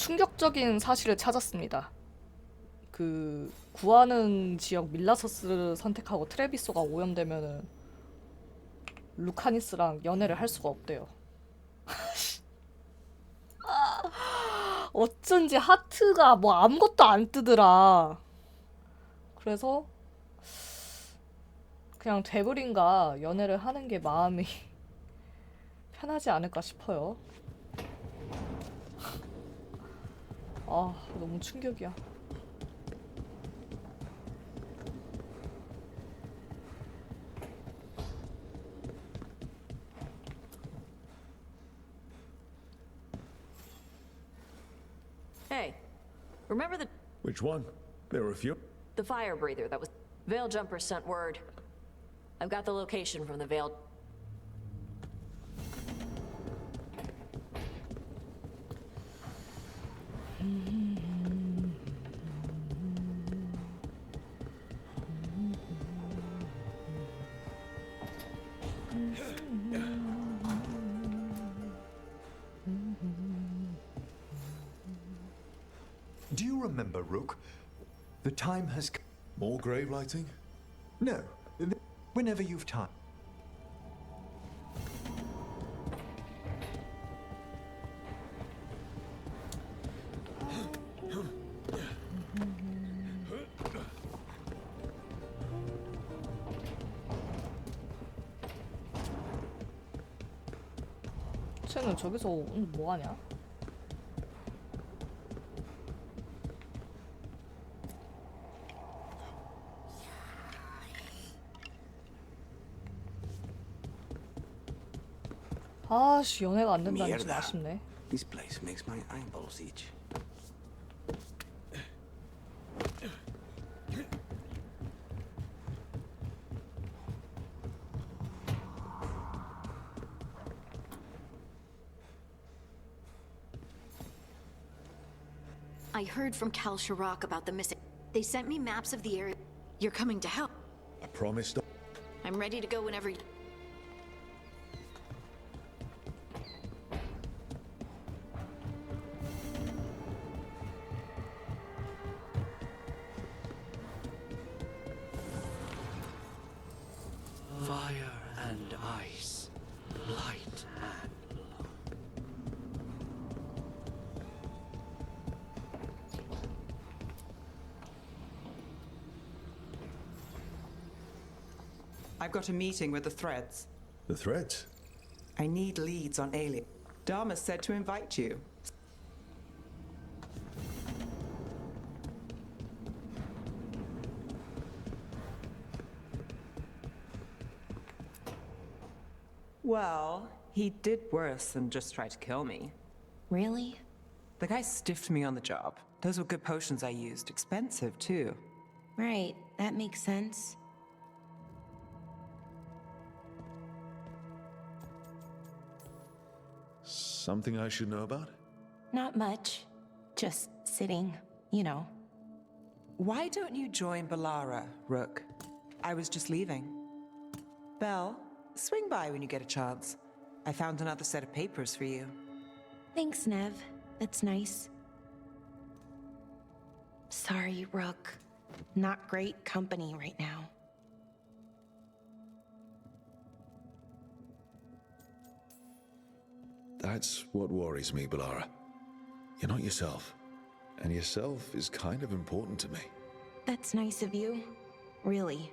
충격적인 사실을 찾았습니다. 그 구하는 지역 밀라서스를 선택하고 트레비소가 오염되면은 루카니스랑 연애를 할 수가 없대요. 어쩐지 하트가 뭐 아무것도 안 뜨더라. 그래서 그냥 데브린과 연애를 하는 게 마음이 편하지 않을까 싶어요. 아, 너무 충격이야. Hey, remember Which one? There were a few. the fire breather that was... Veil Jumper sent word. I've got the location from the Veil... Do you remember, Rook? The time has... More grave lighting? No. Whenever you've time. 쟤는 저기서 오늘 뭐 하냐? 아씨, 연애가 안 된다니 좀 아쉽네. This place makes my eyeballs itch. I heard from Cal Chirac about the missing. They sent me maps of the area. You're coming to help. I promised. I'm ready to go whenever you... Fire and ice, light and love. I've got a meeting with the Threads. The threads? I need leads on Alien. Dharma said to invite you. Well, he did worse than just try to kill me. Really? The guy stiffed me on the job. Those were good potions I used. Expensive, too. Right, that makes sense. Something I should know about? Not much. Just sitting, you know. Why don't you join Balara, Rook? I was just leaving. Belle, swing by when you get a chance. I found another set of papers for you. Thanks, Nev. That's nice. Sorry, Rook. Not great company right now. That's what worries me, Balara. You're not yourself. And yourself is kind of important to me. That's nice of you. Really.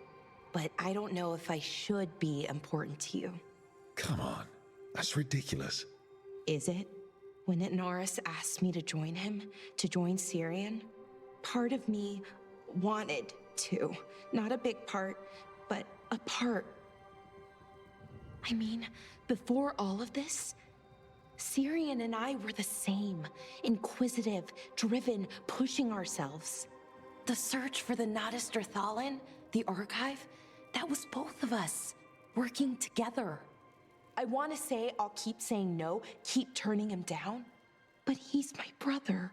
But I don't know if I should be important to you. Come on. That's ridiculous. Is it? When Norris asked me to join him, to join Syrian, part of me wanted to. Not a big part, but a part. I mean, before all of this, Syrian and I were the same. Inquisitive, driven, pushing ourselves. The search for the Nadas Thalin, the archive, that was both of us, working together. I want to say I'll keep saying no, keep turning him down, but he's my brother.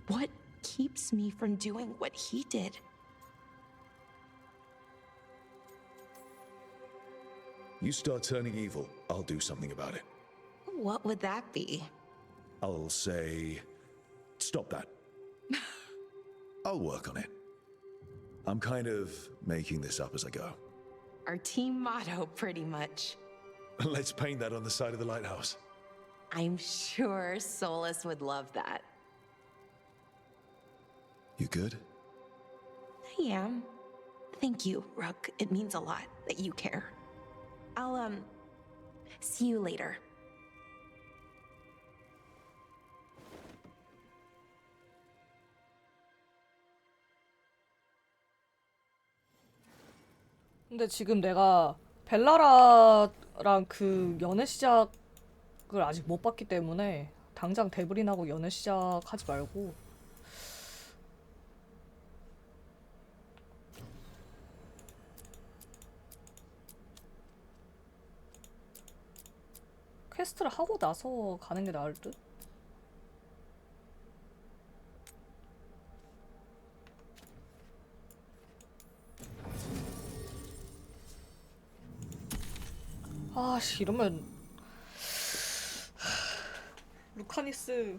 What keeps me from doing what he did? You start turning evil, I'll do something about it. What would that be? I'll say, Stop that. I'll work on it. I'm kind of making this up as I go. Our team motto, pretty much. Let's paint that on the side of the lighthouse. I'm sure Solus would love that. You good? I am. Thank you, Rook. It means a lot that you care. I'll, see you later. 근데 지금 내가 벨라라랑 그 연애 시작을 아직 못 봤기 때문에 당장 데브린하고 연애 시작하지 말고 퀘스트를 하고 나서 가는 게 나을 듯? 아씨 이러면 루카니스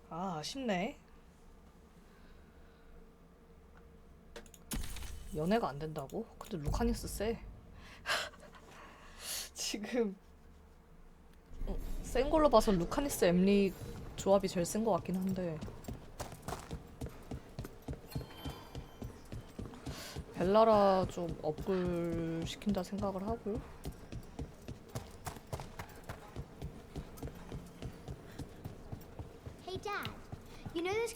아쉽네. 연애가 안 된다고? 근데 루카니스 쎄. 지금 센 걸로 봐서 루카니스 엠리 조합이 제일 센 것 같긴 한데 벨라라 좀 업글 시킨다 생각을 하고. Hey, Dad. You know this?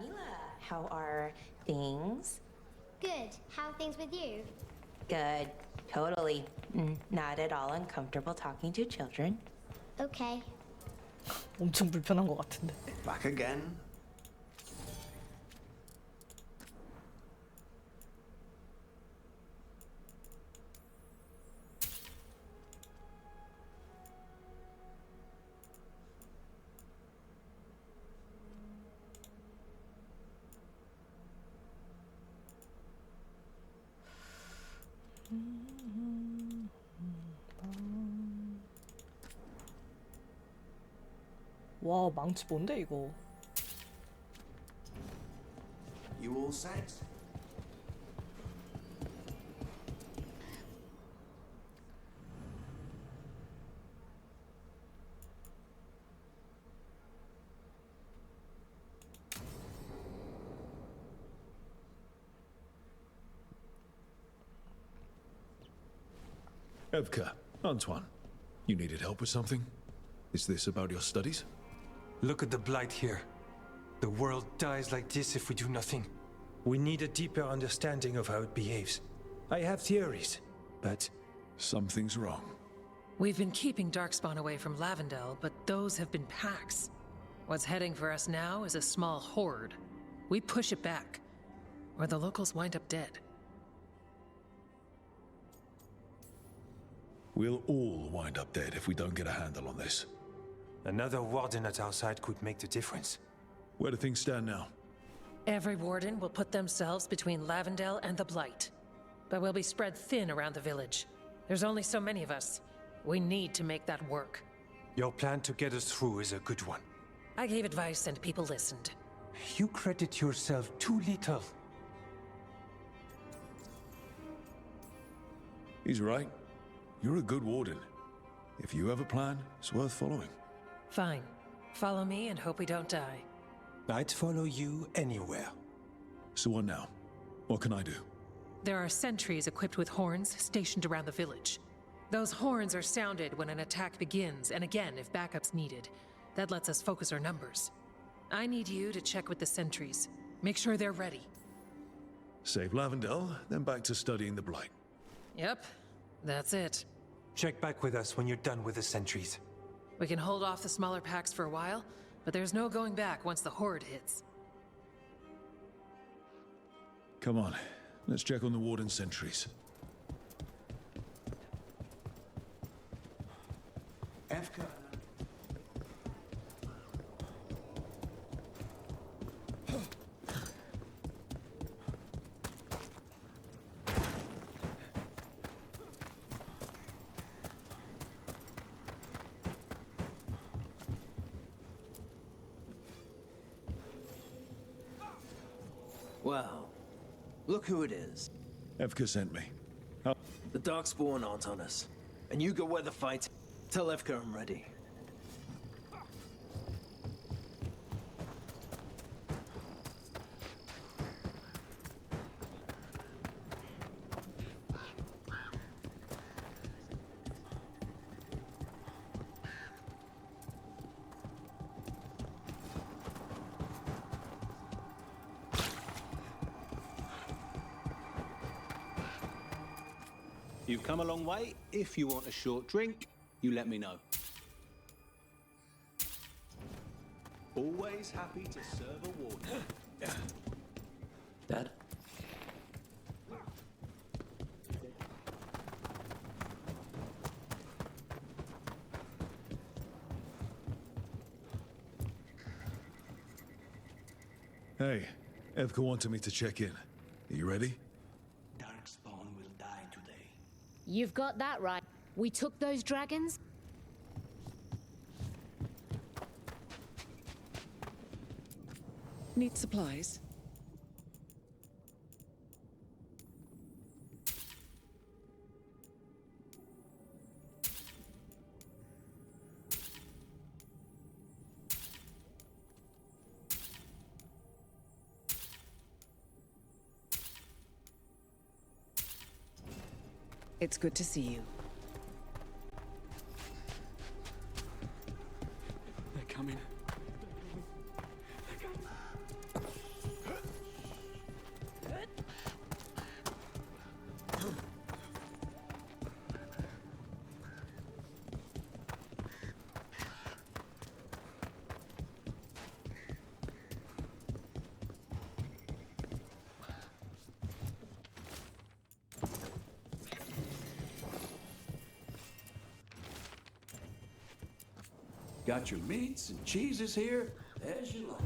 Mila, how are things? Good. How are things with you? Good. Totally. Not at all uncomfortable talking to children. Okay. 엄청 불편한 것 같은데. Back again? 와 망치 뭔데 이거. You all set? Evka, Antoine, you needed help with something? Is this about your studies? Look at the blight here. The world dies like this if we do nothing. We need a deeper understanding of how it behaves. I have theories, but Something's wrong. We've been keeping Darkspawn away from Lavendel, but those have been packs. What's heading for us now is a small horde. We push it back, or the locals wind up dead. We'll all wind up dead if we don't get a handle on this. another warden at our side could make the difference. Where do things stand now? Every warden will put themselves between Lavendel and the Blight. But we'll be spread thin around the village. There's only so many of us. We need to make that work. Your plan to get us through is a good one. I gave advice and people listened. You credit yourself too little. He's right. You're a good warden. If you have a plan, it's worth following. Fine. Follow me and hope we don't die. I'd follow you anywhere. So what now? What can I do? There are sentries equipped with horns stationed around the village. Those horns are sounded when an attack begins, and again if backup's needed. That lets us focus our numbers. I need you to check with the sentries. Make sure they're ready. Save Lavendel, then back to studying the Blight. Yep, that's it. Check back with us when you're done with the sentries. We can hold off the smaller packs for a while, but there's no going back once the horde hits. Come on, let's check on the warden sentries. Evka. Well, look who it is. Evka sent me. The Darkspawn aren't on us. And you go where the fight. Tell Evka I'm ready. You've come a long way. If you want a short drink, you let me know. Always happy to serve a warning. Dad? Hey, Evka wanted me to check in. Are you ready? Darkspawn will die today. You've got that right. We took those dragons. Need supplies? It's good to see you. They're coming. Got your meats and cheeses here, as you like.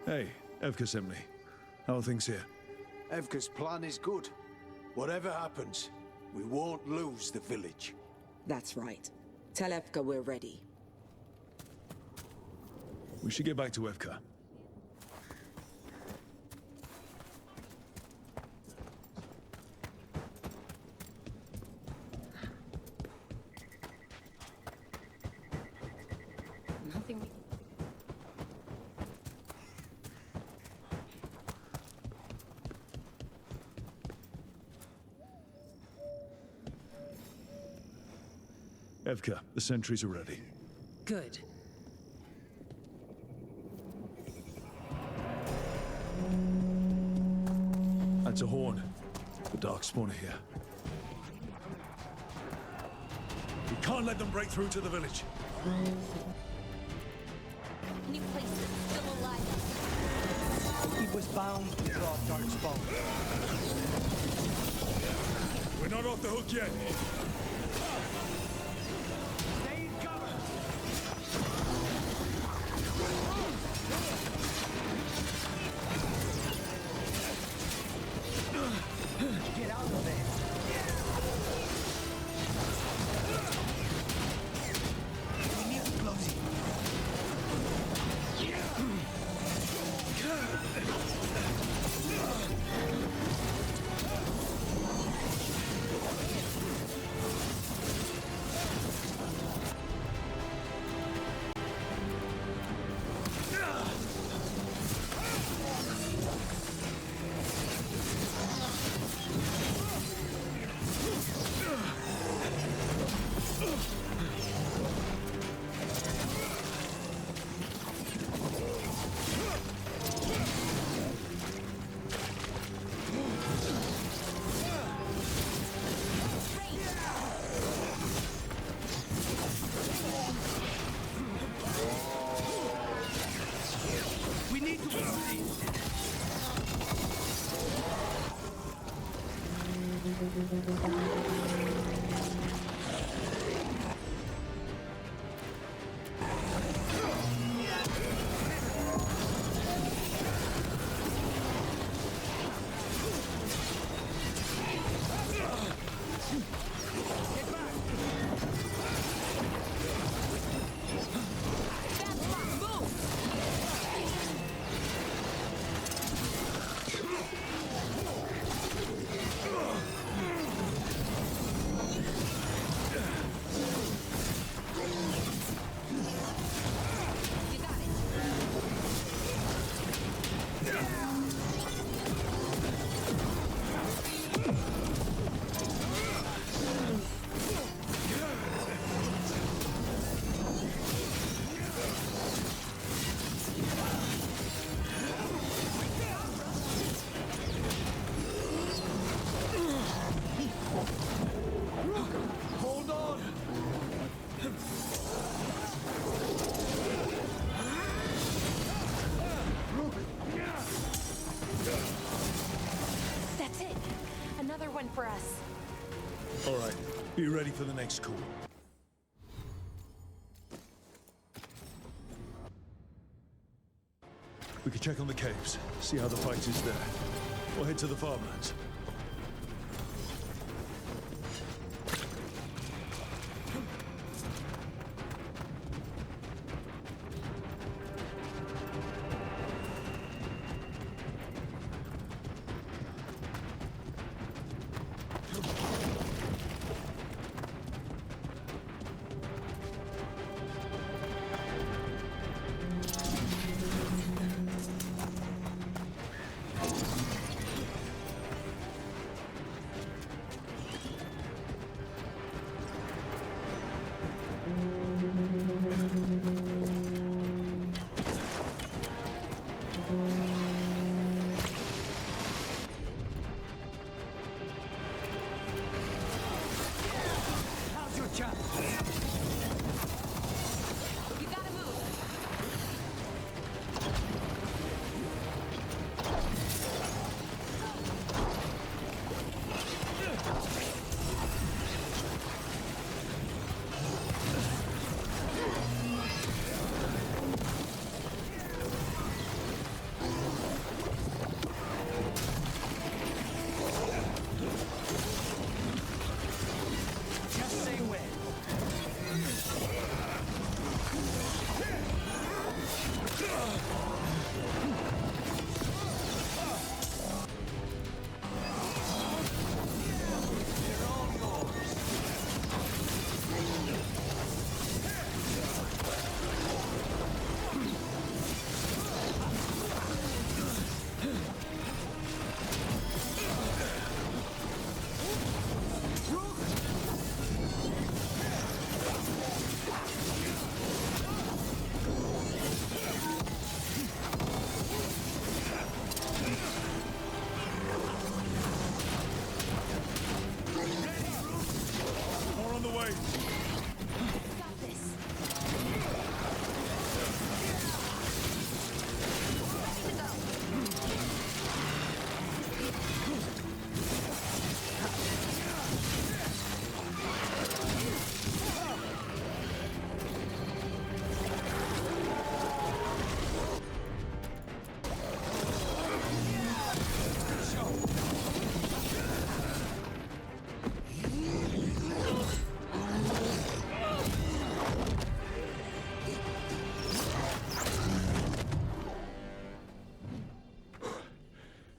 Hey, Evka sent me. How are things here? Evka's plan is good. Whatever happens, we won't lose the village. That's right. Tell Evka we're ready. We should get back to Evka. Nothing. Evka, the sentries are ready. Good. That's a horn. The Darkspawn are here. We can't let them break through to the village. Any place that's still alive. He was bound to draw Darkspawn. We're not off the hook yet. Get out of there. We need to close it. All right, be ready for the next call. We can check on the caves, see how the fight is there. Or head to the farmlands.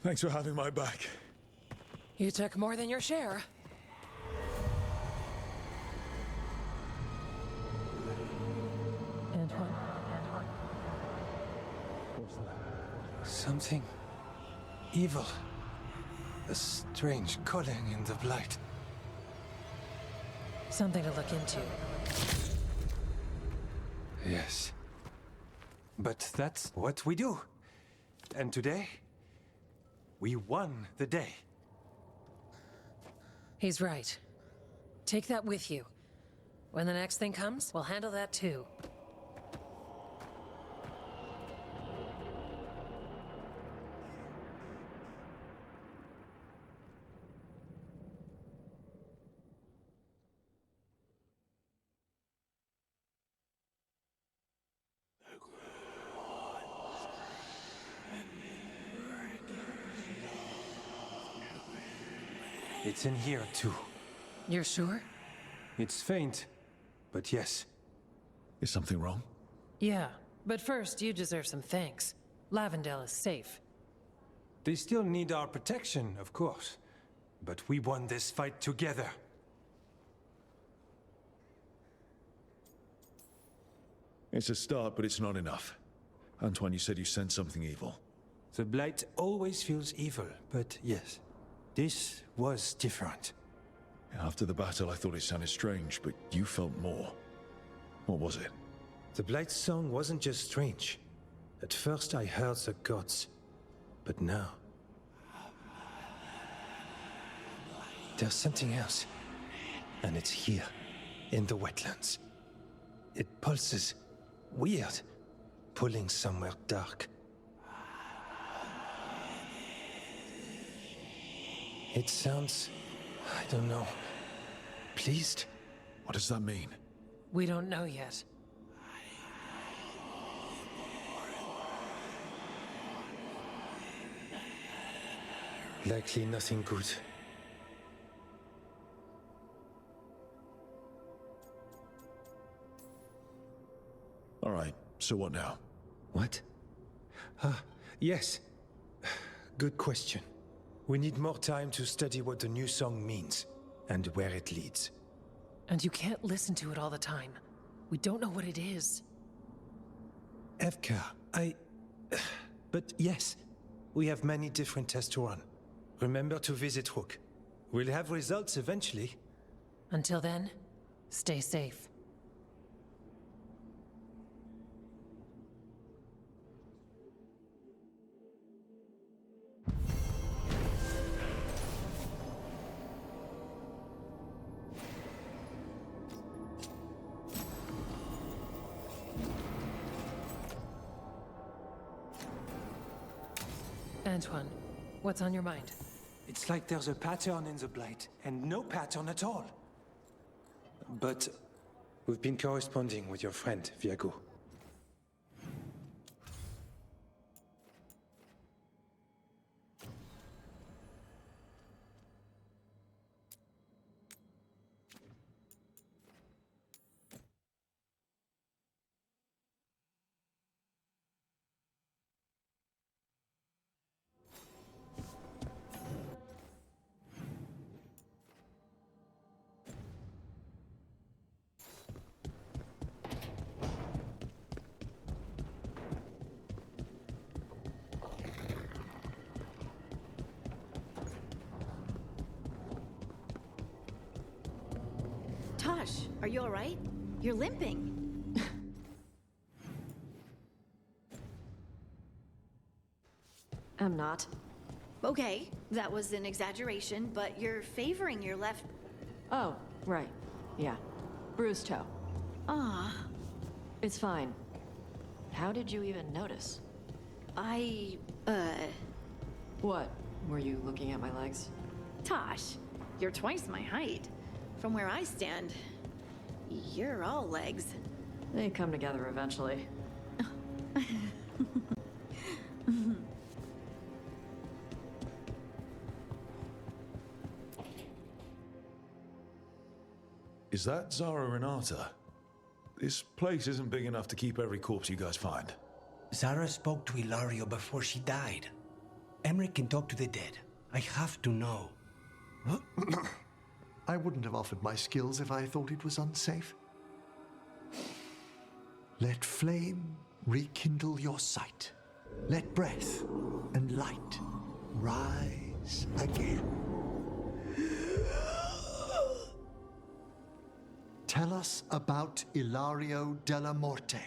Thanks for having my back. You took more than your share. Antoine. Something evil. A strange calling in the blight. Something to look into. Yes. But that's what we do. And today, we won the day. He's right. Take that with you. When the next thing comes, we'll handle that too. It's in here too. You're sure? It's faint, but yes. Is something wrong? Yeah, but first you deserve some thanks. Lavendale is safe. They still need our protection, of course. But we won this fight together. It's a start, but it's not enough. Antoine, you said you sensed something evil. The blight always feels evil, but yes, this was different. After the battle, I thought it sounded strange, but you felt more. What was it? The blight's song wasn't just strange. At first I heard the gods, but now there's something else, and it's here, in the wetlands. It pulses, weird, pulling somewhere dark. It sounds, I don't know, Pleased? What does that mean? We don't know yet. Likely nothing good. All right, so what now? What? Yes. Good question. We need more time to study what the new song means and where it leads. And you can't listen to it all the time. We don't know what it is. Evka, But yes, we have many different tests to run. Remember to visit Rook. We'll have results eventually. Until then, stay safe. Antoine, what's on your mind? It's like there's a pattern in the Blight, and no pattern at all. But we've been corresponding with your friend, Viago. Tosh, are you all right? You're limping. I'm not. Okay, that was an exaggeration, but you're favoring your left. Oh, right. Yeah. Bruised toe. Ah. It's fine. How did you even notice? What? Were you looking at my legs? Tosh, you're twice my height. From where I stand, you're all legs. They come together eventually. Is that Zara Renata? This place isn't big enough to keep every corpse you guys find. Zara spoke to Ilario before she died. Emmerich can talk to the dead. I have to know. I wouldn't have offered my skills if I thought it was unsafe. Let flame rekindle your sight. Let breath and light rise again. Tell us about Ilario della Morte.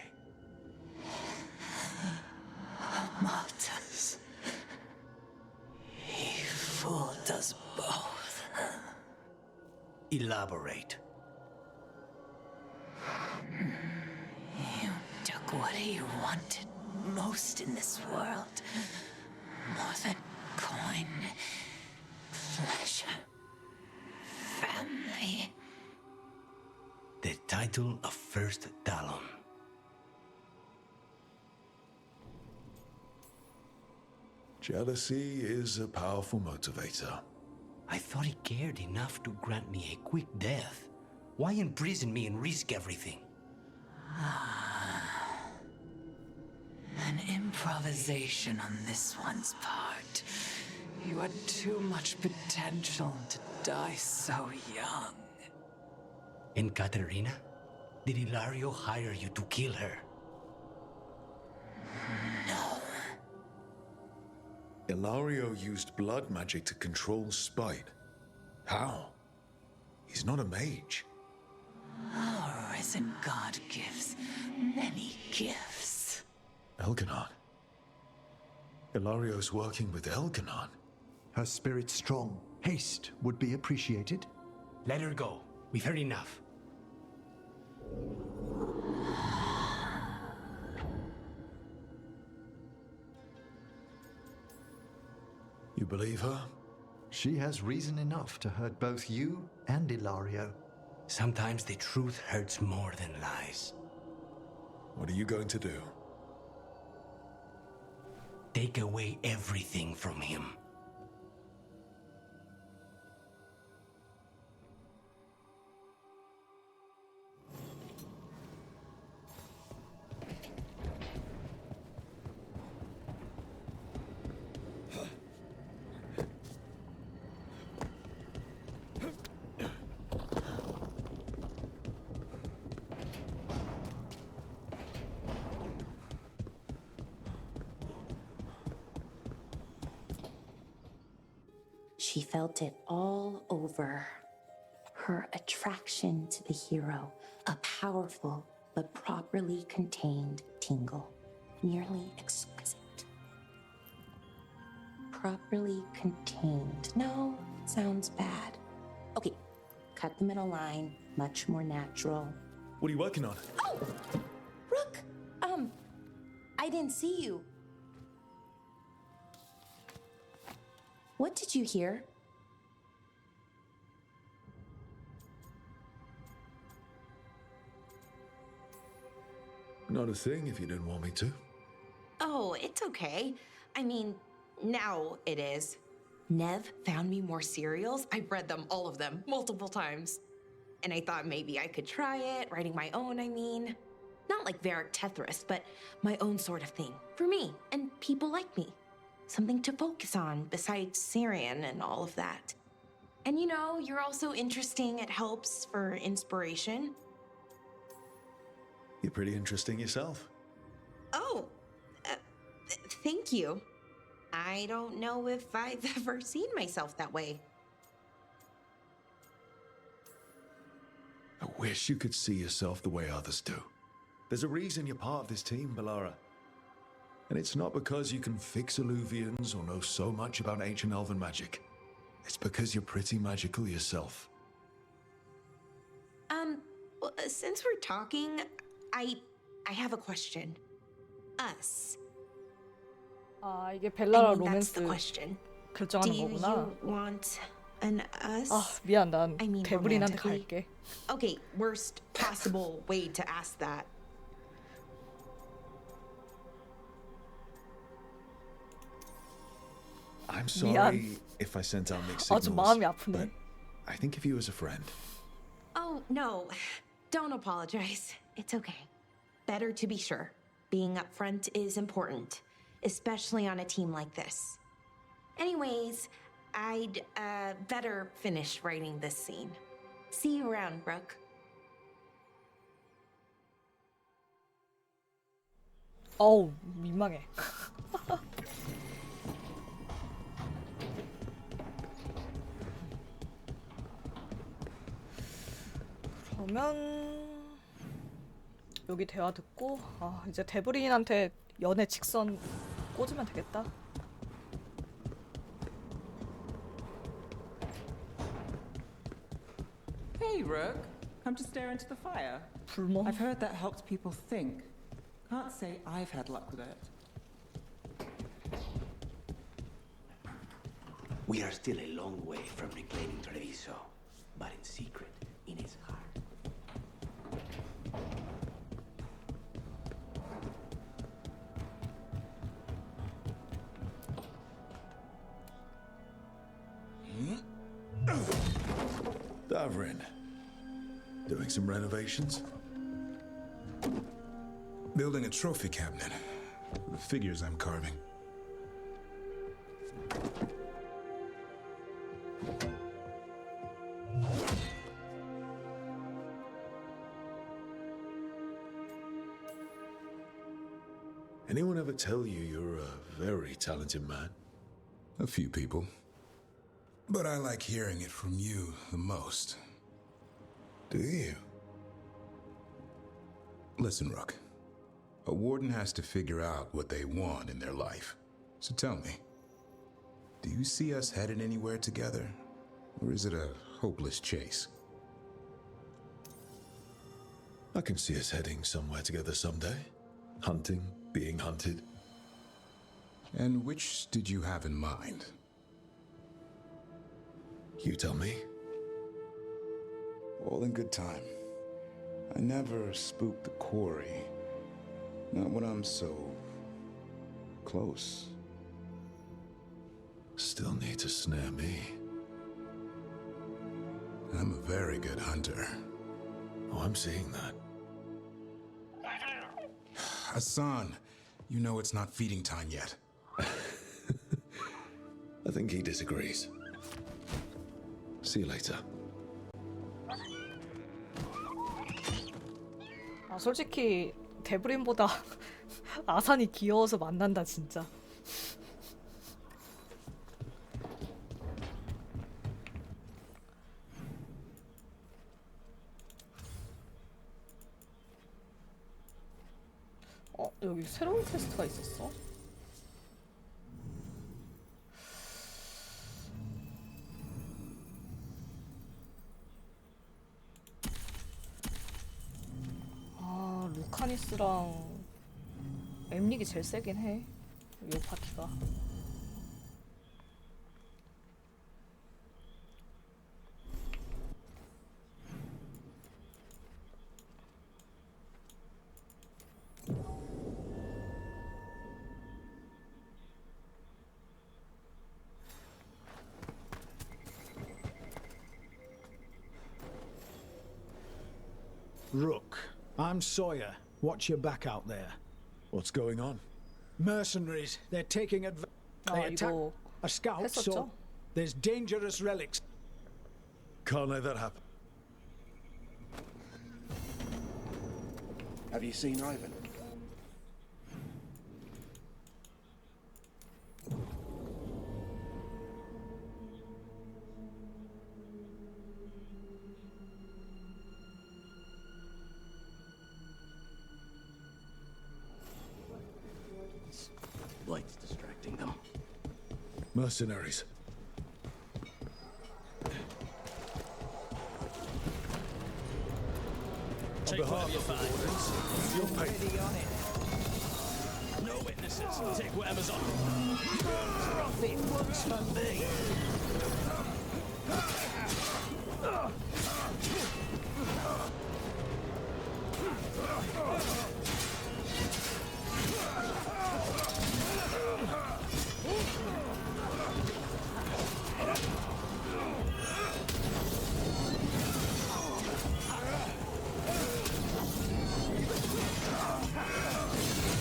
Martyrs. He fooled us both. Elaborate. You took what he wanted most in this world. More than coin, pleasure, family. The title of First Talon. Jealousy is a powerful motivator. I thought he cared enough to grant me a quick death. Why imprison me and risk everything? An improvisation on this one's part. You had too much potential to die so young. And Katerina? Did Ilario hire you to kill her? No. Ilario used blood magic to control spite. How? He's not a mage. Our risen god gives many gifts. Elganon. Ilario's working with Elganon. Her spirit strong. Haste would be appreciated. Let her go. We've heard enough. You believe her? She has reason enough to hurt both you and Ilario. Sometimes the truth hurts more than lies. What are you going to do? Take away everything from him. She felt it all over. Her attraction to the hero, a powerful but properly contained tingle, nearly exquisite. Properly contained. No, sounds bad. Okay, cut the middle line, much more natural. What are you working on? Oh! Rook! I didn't see you. What did you hear? Not a thing if you didn't want me to. Oh, it's okay. I mean, now it is. Nev found me more serials. I've read them, all of them, multiple times. And I thought maybe I could try it, writing my own, I mean. Not like Varric Tethris, but my own sort of thing. For me, and people like me. Something to focus on besides Syrian and all of that. And you know, you're also interesting. It helps for inspiration. You're pretty interesting yourself. Oh, thank you. I don't know if I've ever seen myself that way. I wish you could see yourself the way others do. There's a reason you're part of this team, Bellara. And it's not because you can fix illuvians or know so much about ancient elven magic. It's because you're pretty magical yourself. Well, since we're talking, I have a question. Us. 아, 이게 벨라라 that's the 로맨스 question. 결정하는 Do 거구나. you want an us? 아, 미안. 난 I mean, 데브린한테 romantically? 갈게. Okay, worst possible way to ask that. I'm sorry 미안. if I sent out mixed 아, signals. 좀 마음이 아프네. But I think of you as a friend. Oh, no. Don't apologize. It's okay. Better to be sure. Being upfront is important, especially on a team like this. Anyways, I'd better finish writing this scene. See you around, Brooke. 어우, 민망해. 그러면 여기 대화 듣고 이제 데브린한테 연애 직선 꽂으면 되겠다. Hey, Rook. Come to stare into the fire. 불멍. I've heard that helps people think. Can't say I've had luck with it. We are still a long way from reclaiming Treviso, but in secret, in his heart. Davrin, doing some renovations? Building a trophy cabinet. The figures I'm carving. Anyone ever tell you you're a very talented man? A few people. But I like hearing it from you the most. Do you? Listen, Rook. A warden has to figure out what they want in their life. So tell me, do you see us headed anywhere together? Or is it a hopeless chase? I can see us heading somewhere together someday. Hunting, being hunted. And which did you have in mind? You tell me. All in good time. I never spook the quarry. Not when I'm so close. Still need to snare me. I'm a very good hunter. Oh, I'm seeing that. Hassan, you know it's not feeding time yet. I think he disagrees. See you later. 아, 솔직히 데브린보다 아산이 귀여워서 만난다 진짜. 여기 새로운 퀘스트가 있었어? 아, 루카니스랑 엠릭이 제일 세긴 해. 이 파티가. Rook, I'm Sawyer. Watch your back out there. What's going on? Mercenaries. They're taking advantage. They attack a scout, so there's dangerous relics. Can't let that happen. Have you seen Ivan? Light's distracting them. Mercenaries. Take whatever you find. You're paid. No witnesses. Take whatever's on. Profit once for me.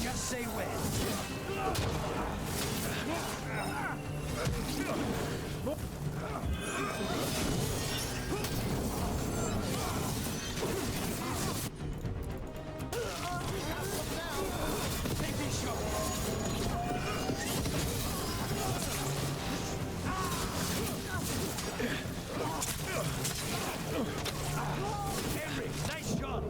Just say when. Henry, nice shot.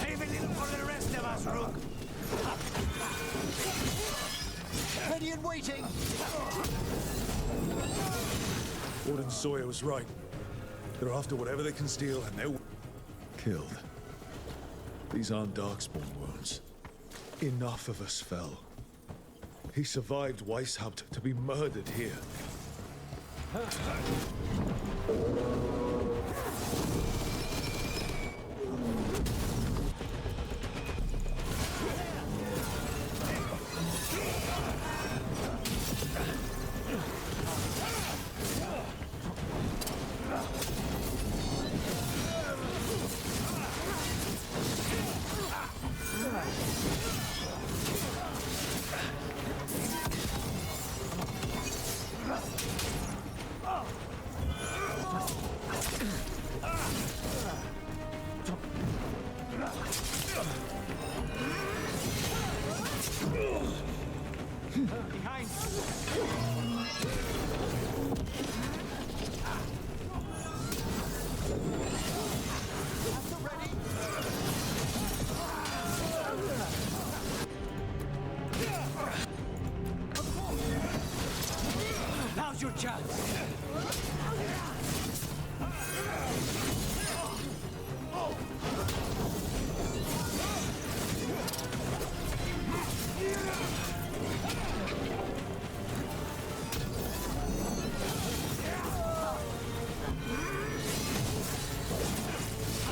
Save a little for the rest of us, Rook. Ready and waiting. Warden Sawyer was right. They're after whatever they can steal, and they're killed. These aren't Darkspawn wounds. Enough of us fell. He survived Weishaupt to be murdered here. your chance.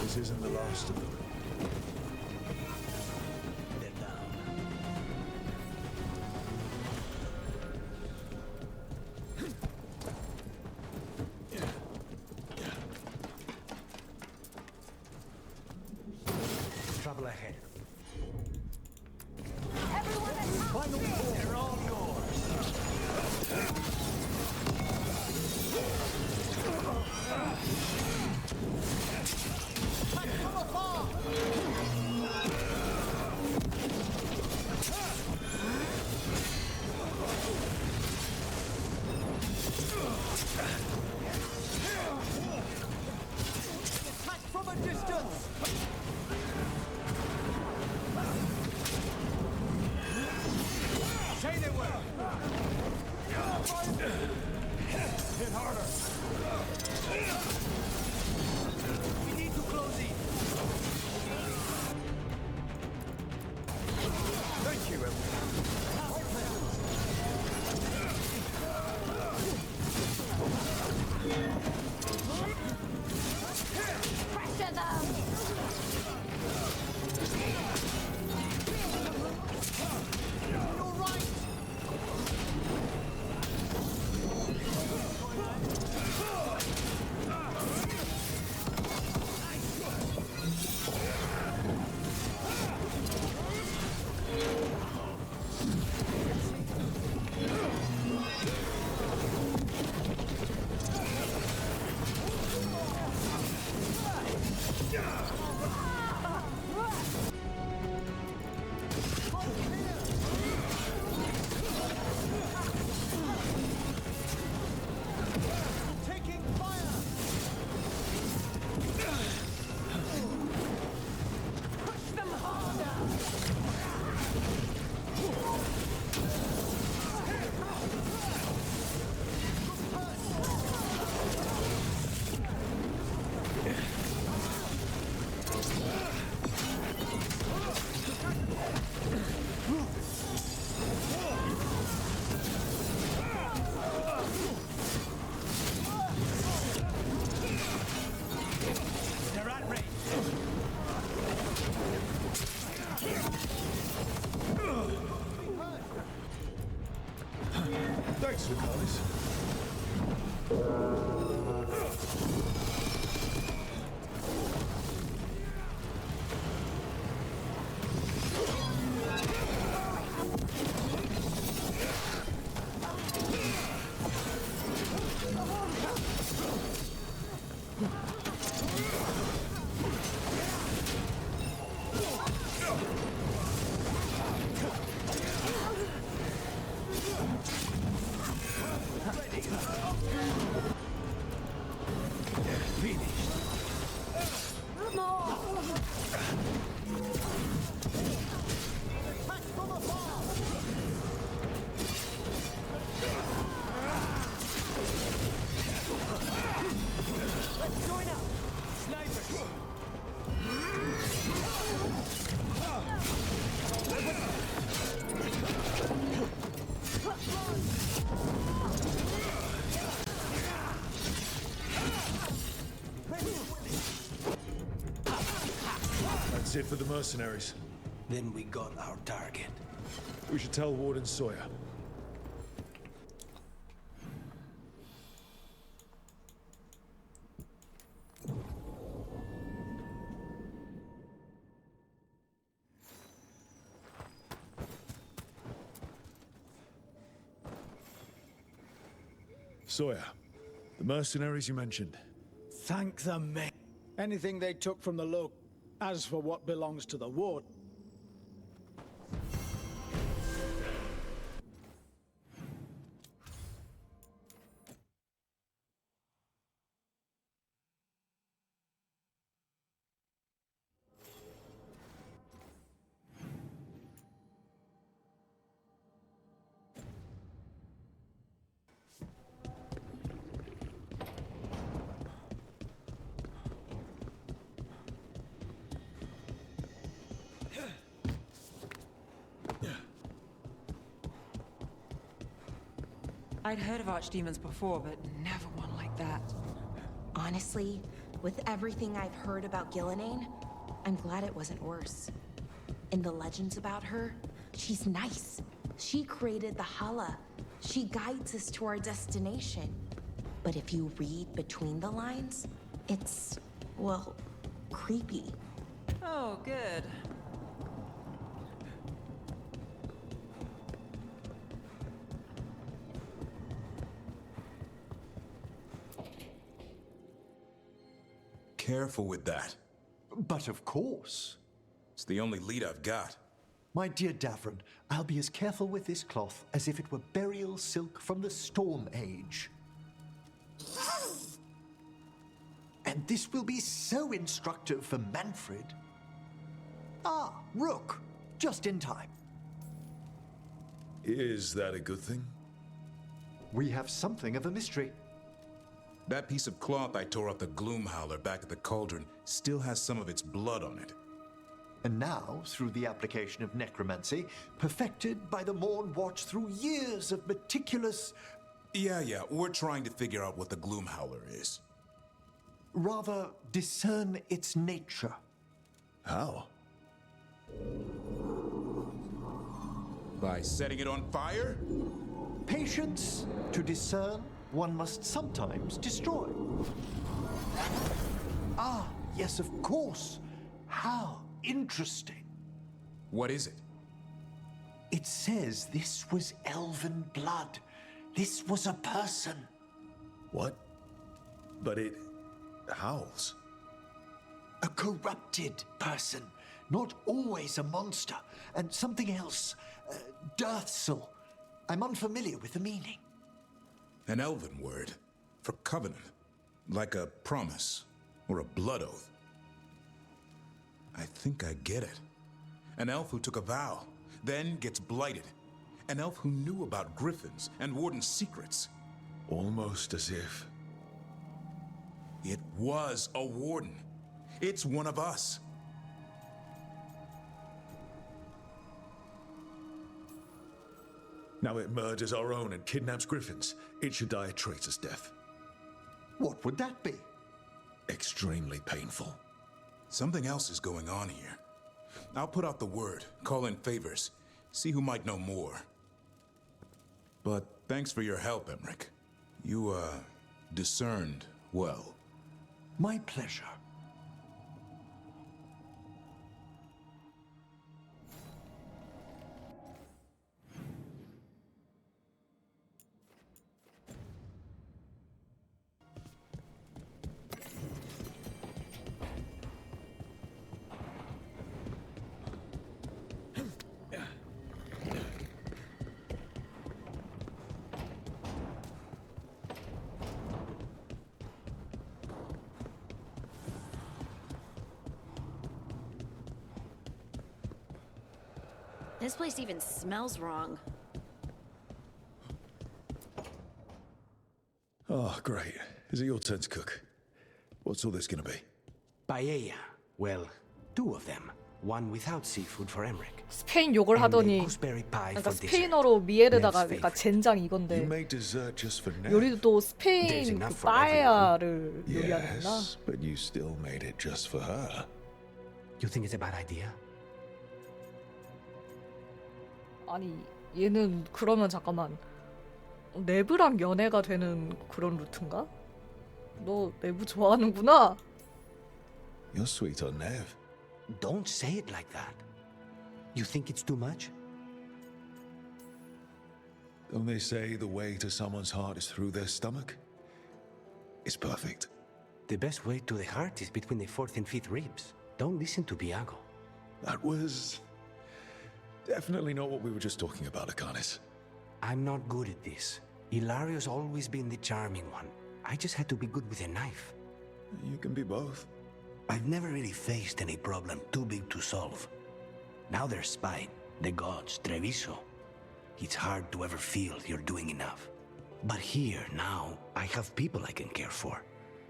This isn't the last of them. They're down. Trouble ahead. Final four. They're all Attack from a distance! Say they were. Hit harder. We need to close in. Thank you, Pressure them! You're right! Taking fire! Push them harder! They're at range. Thanks, Lucanis. Attack from afar! Let's join up! Snipers. That's it for the mercenaries. Then we got our target. We should tell Warden Sawyer. Sawyer, the mercenaries you mentioned. Thank them, mate. Anything they took from the local. As for what belongs to the ward, I'd heard of archdemons before, but never one like that. Honestly, with everything I've heard about Gillenane, I'm glad it wasn't worse. In the legends about her, she's nice. She created the Hala. She guides us to our destination. But if you read between the lines, it's, well, creepy. Oh, good. Careful with that. But of course. It's the only lead I've got. My dear Davron, I'll be as careful with this cloth as if it were burial silk from the Storm Age. And this will be so instructive for Manfred. Ah, Rook, just in time. Is that a good thing? We have something of a mystery. That piece of cloth I tore off the Gloom Howler back at the cauldron still has some of its blood on it. And now, through the application of necromancy, perfected by the Morn Watch through years of meticulous... Yeah, we're trying to figure out what the Gloom Howler is. Rather, discern its nature. How? By setting it on fire? Patience. To discern, one must sometimes destroy. Ah, yes, of course. How interesting. What is it? It says this was elven blood. This was a person. What? But it howls. A corrupted person. Not always a monster. And something else. Dirthsel. I'm unfamiliar with the meaning. An elven word for covenant, like a promise or a blood oath. I think I get it. An elf who took a vow, then gets blighted. An elf who knew about griffins and warden's secrets. Almost as if... It was a warden. It's one of us. Now it murders our own and kidnaps griffins. It should die a traitor's death. What would that be? Extremely painful. Something else is going on here. I'll put out the word, call in favors, see who might know more. But thanks for your help, Emmerich. You, discerned well. My pleasure. This place even smells wrong. Oh, great. Is it your turn to cook? What's all this gonna be? Paella. Well, two of them. One without seafood for Emmerich. 스페인 욕을 하더니 그러니까 스페인어로 미에르다가 그러니까 젠장 이건데 You make dessert just for now. 요리도 또 스페인 그 빠에야를 요리하는구나. Yes, but you still made it just for her. You think it's a bad idea? 아니 얘는 그러면 잠깐만 네브랑 연애가 되는 그런 루트인가? 너 네브 좋아하는구나. You're sweet on Nev. Don't say it like that. You think it's too much? Don't they say the way to someone's heart is through their stomach? It's perfect. The best way to the heart is between the fourth and fifth ribs. Don't listen to Biago. That was definitely not what we were just talking about, Akanis. I'm not good at this. Hilario's always been the charming one. I just had to be good with a knife. You can be both. I've never really faced any problem too big to solve. Now there's Spine, the gods, Treviso. It's hard to ever feel you're doing enough. But here, now, I have people I can care for.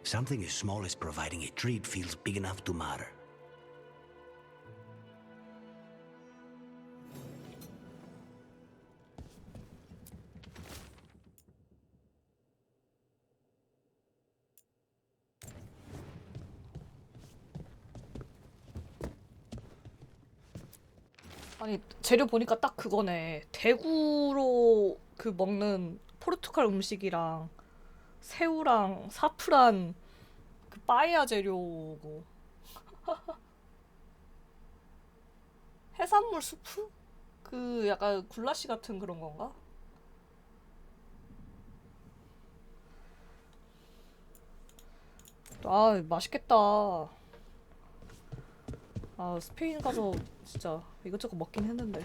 Something as small as providing a treat feels big enough to matter. 아니 재료 보니까 딱 그거네. 대구로 그 먹는 포르투갈 음식이랑 새우랑 사프란 그 빠에야 재료고. 해산물 수프? 그 약간 굴라시 같은 그런 건가? 아 맛있겠다. 아 스페인 가서 진짜 이것저것 먹긴 했는데.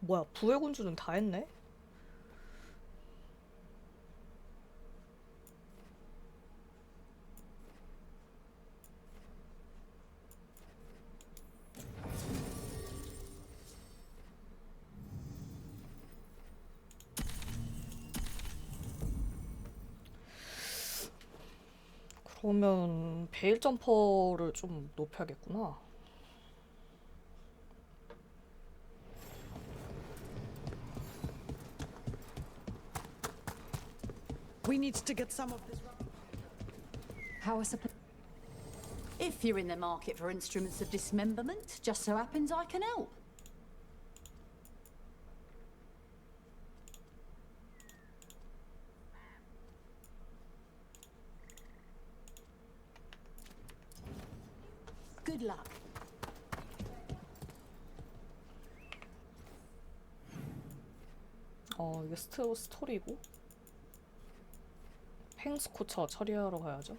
뭐야 부의 군주는 다 했네? 그러면 베일 점퍼를 좀 높여야겠구나. We need to get some of this. How are supposed? If you're in the market for instruments of dismemberment, just so happens I can help. Good luck. 이게 스토리고 팽스코처 처리하러 가야죠.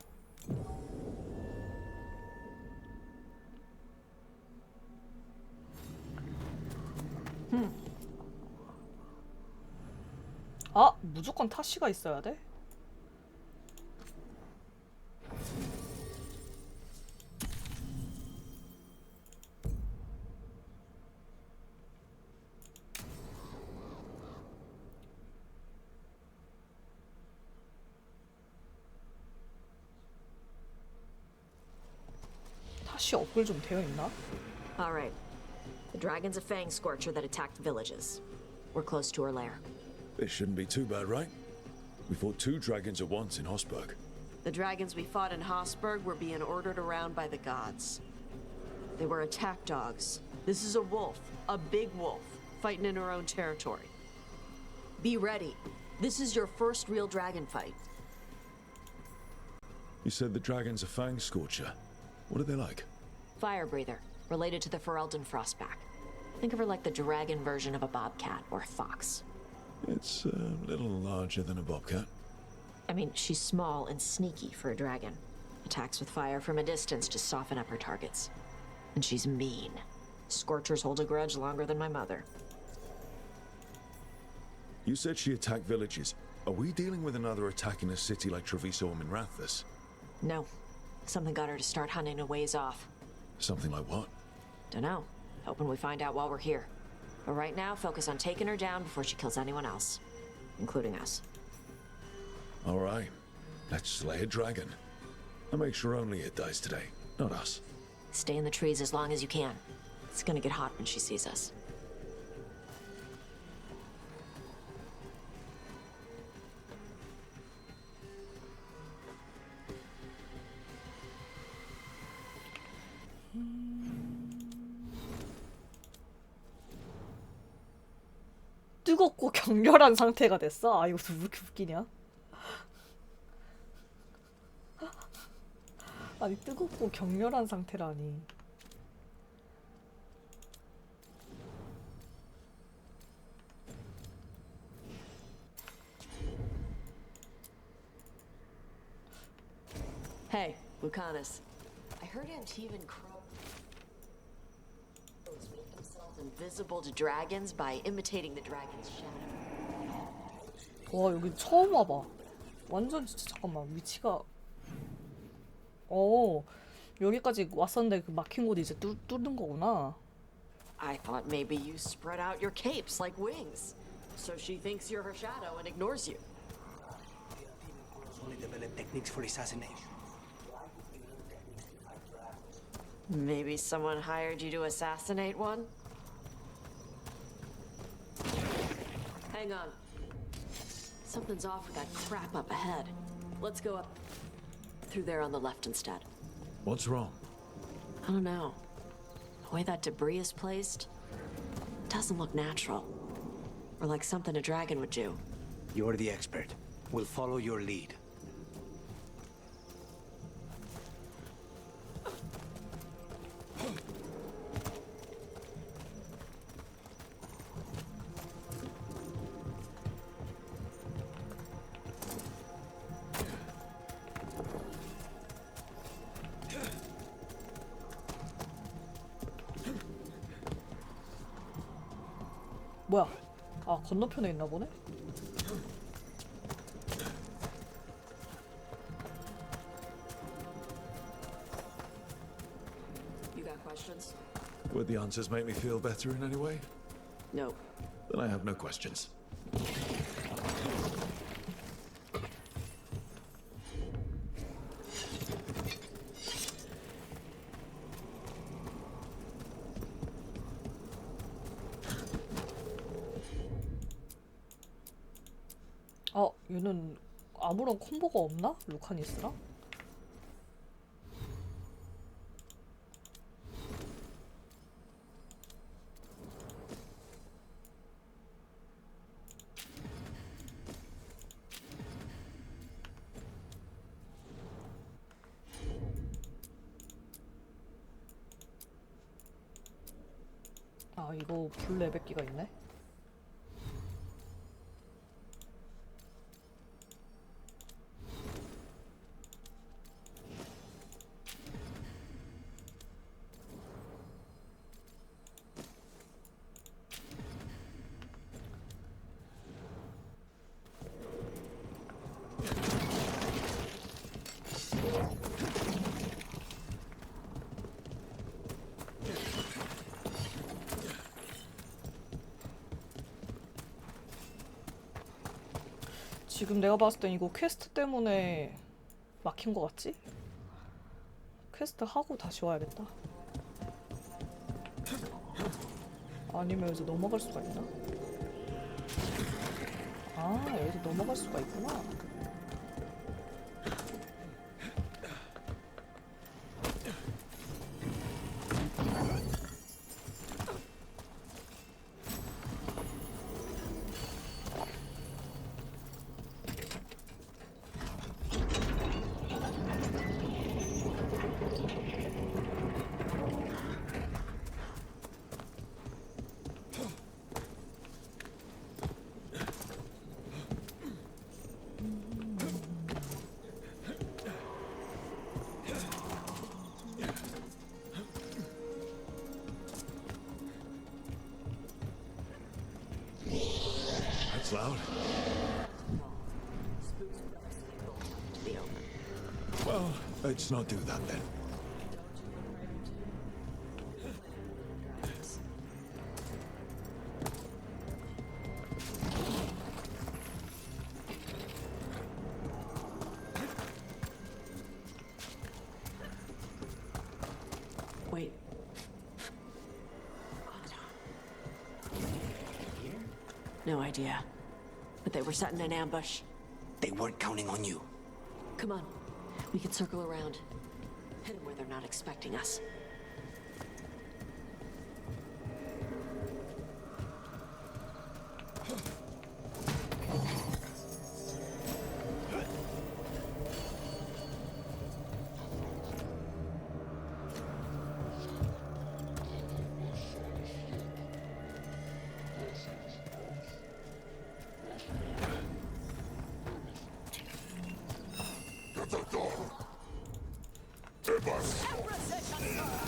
아 무조건 타시가 있어야 돼? 타시 업글 좀 되어 있나? All right. The dragon's a fang scorcher that attacked villages. We're close to her lair. This shouldn't be too bad, right? We fought 2 dragons at once in Hosberg. The dragons we fought in Hosberg were being ordered around by the gods. They were attack dogs. This is a wolf, a big wolf, fighting in her own territory. Be ready. This is your first real dragon fight. You said the dragon's a fang scorcher. What are they like? Fire breather, related to the Ferelden Frostback. Think of her like the dragon version of a bobcat or a fox. It's a little larger than a bobcat. I mean, she's small and sneaky for a dragon. Attacks with fire from a distance to soften up her targets. And she's mean. Scorchers hold a grudge longer than my mother. You said she attacked villages. Are we dealing with another attack in a city like Treviso or Minrathous? No. Something got her to start hunting a ways off. Something like what? Dunno. Hoping we find out while we're here. But right now, focus on taking her down before she kills anyone else. Including us. All right. Let's slay a dragon. And make sure only it dies today, not us. Stay in the trees as long as you can. It's gonna get hot when she sees us. 뜨겁고 격렬한 상태가 됐어? 아 이거 왜 이렇게 웃기냐? 아니 뜨겁고 격렬한 상태라니. Hey, Lucanis. I heard Antivan Crows make themselves invisible to dragons by imitating the dragon's shadow. 와 여기 처음 와봐. 완전 진짜 잠깐만 위치가. 여기까지 왔었는데 그 막힌 곳 이제 뚫는 거구나. I thought maybe you spread out your capes like wings, so she thinks you're her shadow and ignores you. Only develop techniques for assassination. Maybe someone hired you to assassinate one? Hang on. Something's off with that crap up ahead. Let's go up through there on the left instead. What's wrong? I don't know. The way that debris is placed doesn't look natural. Or like something a dragon would do. You're the expert. We'll follow your lead. 뭐야? 아, 건너편에 있나 보네? You got questions? Would the answers make me feel better in any way? No. Then I have no questions. 얘는 아무런 콤보가 없나? 루카니스랑? 아, 이거 불 레벨기가 있네? 지금 내가 봤을 땐 이거 퀘스트 때문에 막힌 것 같지? 퀘스트 하고 다시 와야겠다. 아니면 여기서 넘어갈 수가 있나? 아, 여기서 넘어갈 수가 있구나. That's loud. Well, let's not do that then. Wait. No idea. But they were setting an ambush. They weren't counting on you. Come on. We can circle around. Hit them where they're not expecting us. Every session,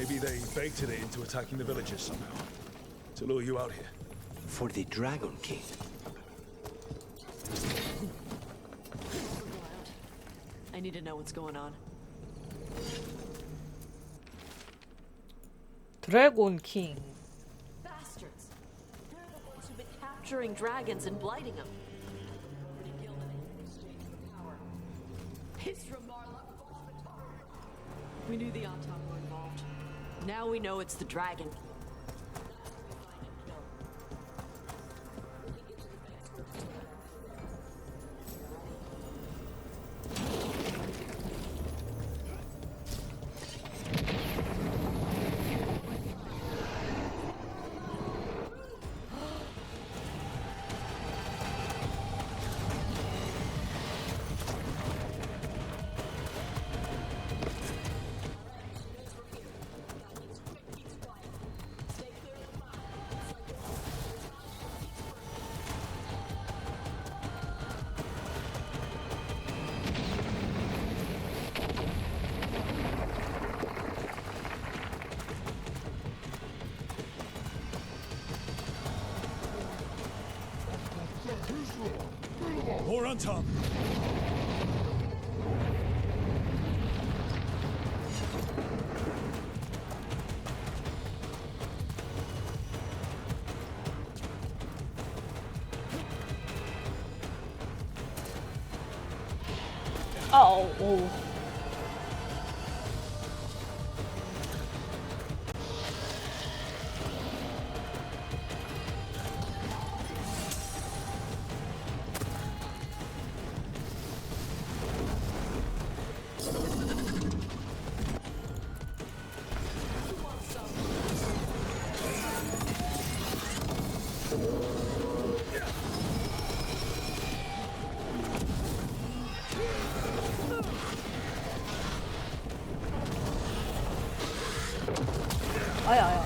Maybe they baited it into attacking the villagers somehow. To lure you out here. For the Dragon King. I need to know what's going on. 드래곤 킹. Bastards! They're the ones who've been capturing dragons and blighting them. It's from We knew the Autumn were involved. Now we know it's the dragon. More on top. Oh. 아야.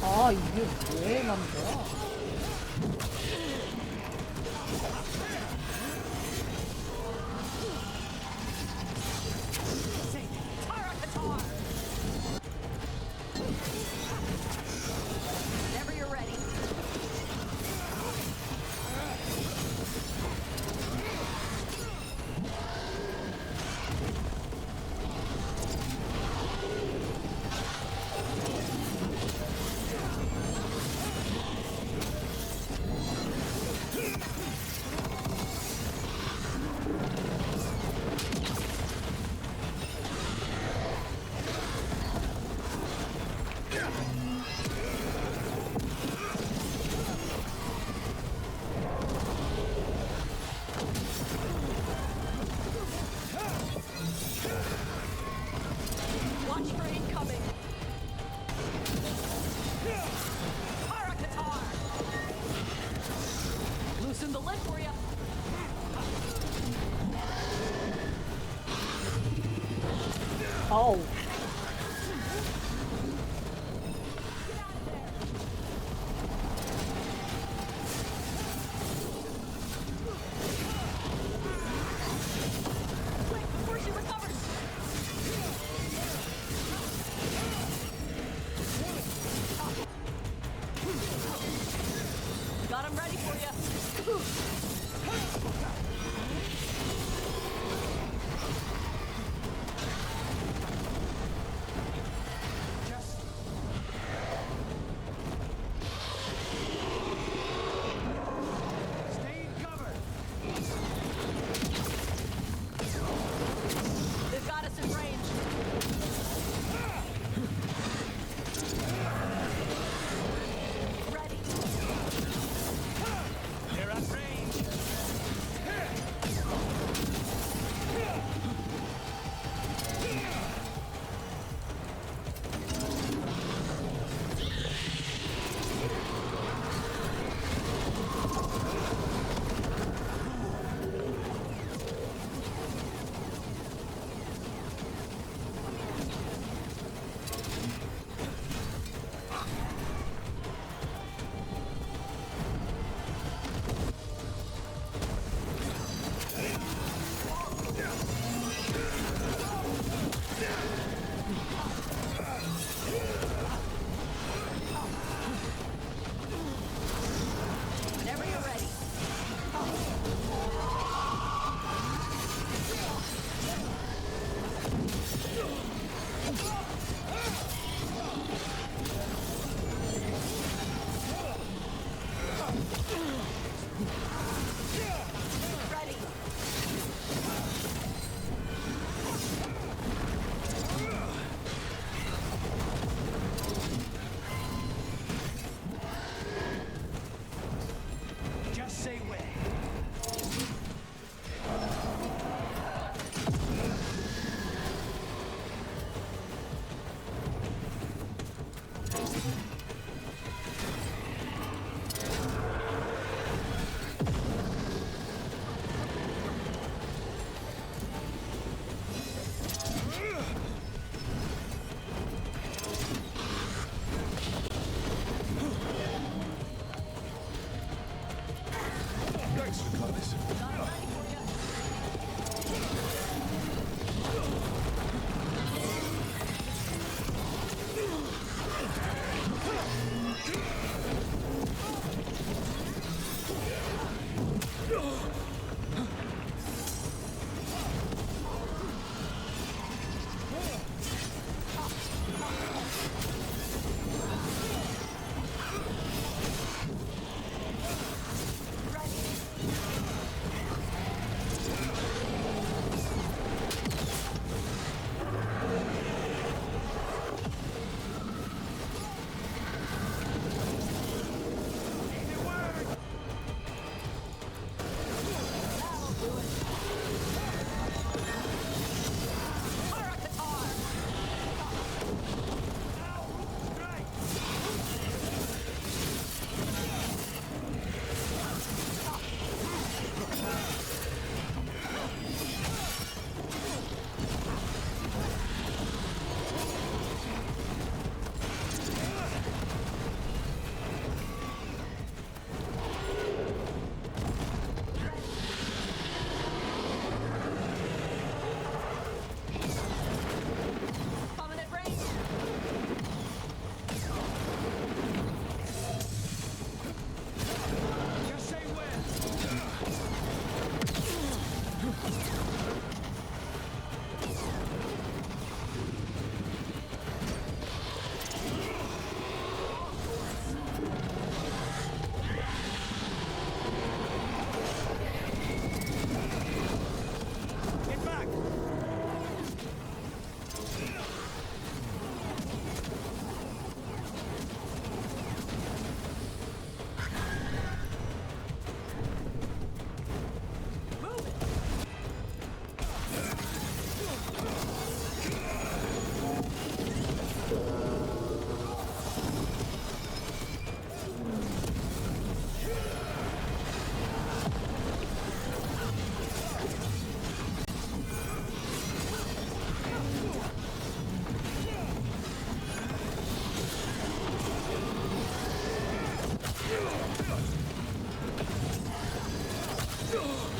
아, 이게 왜 남자? Oh. Got him ready for you.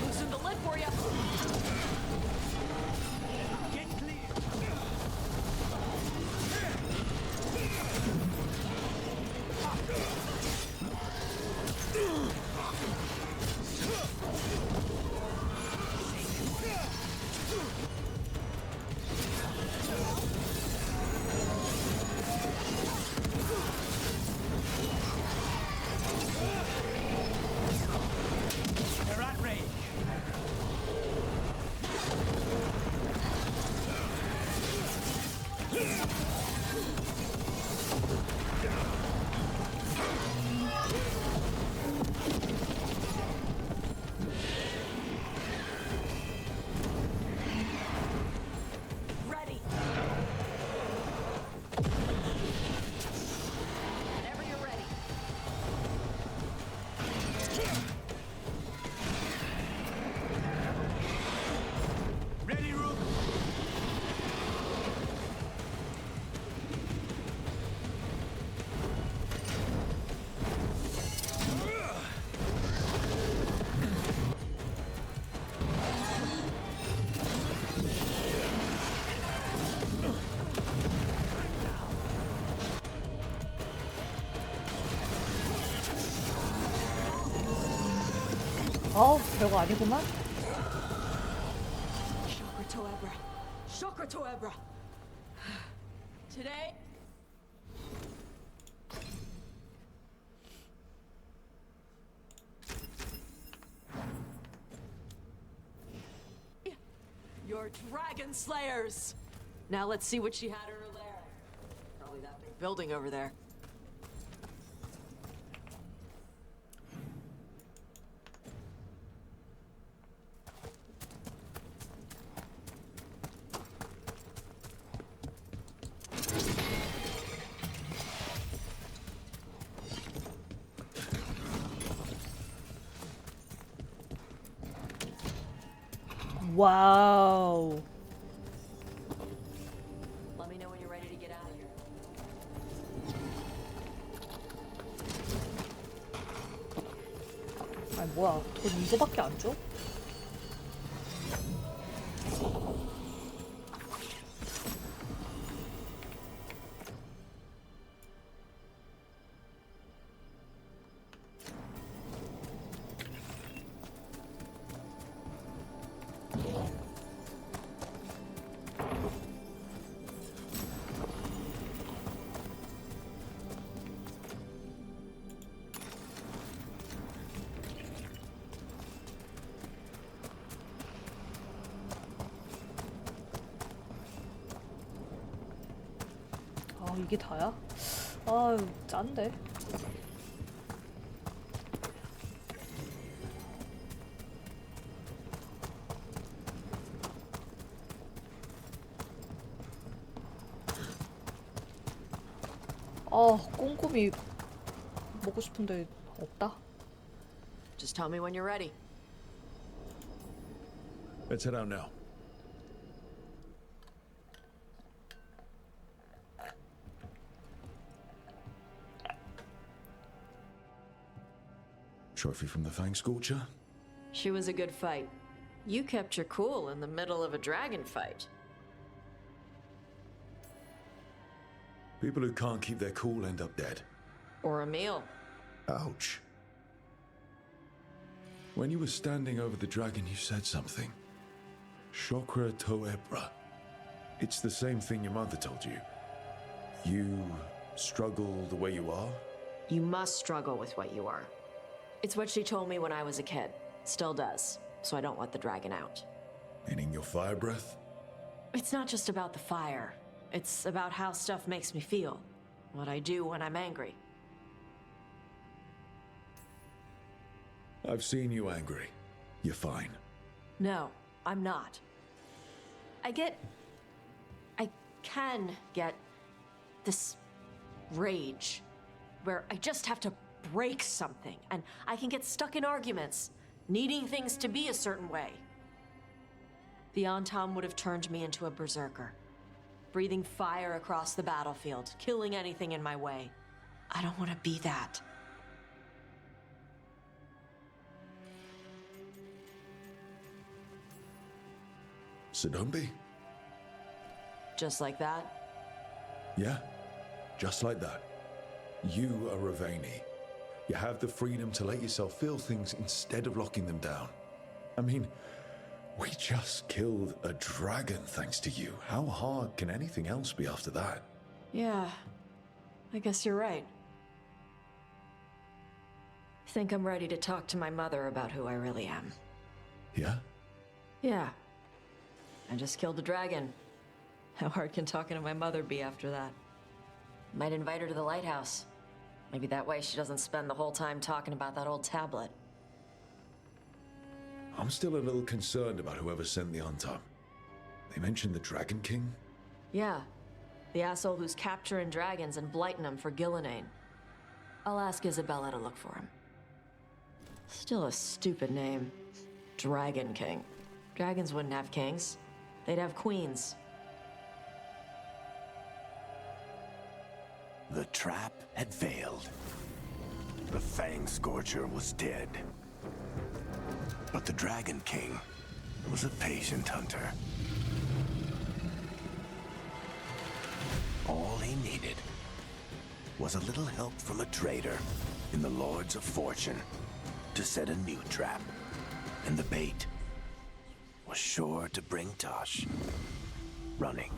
Loosen the lid for you. They're at range. Ready. Whenever you're ready. Ready, Rook? 별거 아니구만. Chakra to Ebra. Chakra to Ebra. Today. You're dragon slayers. Now let's see what she had in her lair. Probably that big building over there. 와우. Let me know when you're ready to get out of here. 아니 뭐야, 돈 이거밖에 안 줘? 이게 다야? 아유, 짠데. 꼼꼼히 먹고 싶은데 없다. Just tell me when you're ready. Let's head out now. Trophy from the Fang Scorcher? She was a good fight. You kept your cool in the middle of a dragon fight. People who can't keep their cool end up dead. Or a meal. Ouch. When you were standing over the dragon, you said something. Chakra Toebra. It's the same thing your mother told you. You struggle the way you are? You must struggle with what you are. It's what she told me when I was a kid. Still does, so I don't let the dragon out. Meaning your fire breath? It's not just about the fire. It's about how stuff makes me feel. What I do when I'm angry. I've seen you angry. You're fine. No, I'm not. I can get this rage where I just have to break something, and I can get stuck in arguments, needing things to be a certain way. The Antam would have turned me into a berserker, breathing fire across the battlefield, killing anything in my way. I don't want to be that. So don't be. Just like that? Yeah, just like that. You are Ravani. You have the freedom to let yourself feel things instead of locking them down. I mean, we just killed a dragon thanks to you. How hard can anything else be after that? Yeah, I guess you're right. I think I'm ready to talk to my mother about who I really am. Yeah? Yeah. I just killed a dragon. How hard can talking to my mother be after that? Might invite her to the lighthouse. Maybe that way she doesn't spend the whole time talking about that old tablet. I'm still a little concerned about whoever sent the Antam. They mentioned the Dragon King? Yeah. The asshole who's capturing dragons and blighting them for Gillinane. I'll ask Isabella to look for him. Still a stupid name. Dragon King. Dragons wouldn't have kings. They'd have queens. The trap had failed. The Fang Scorcher was dead. But the Dragon King was a patient hunter. All he needed was a little help from a trader in the Lords of Fortune to set a new trap. And the bait was sure to bring Tosh running.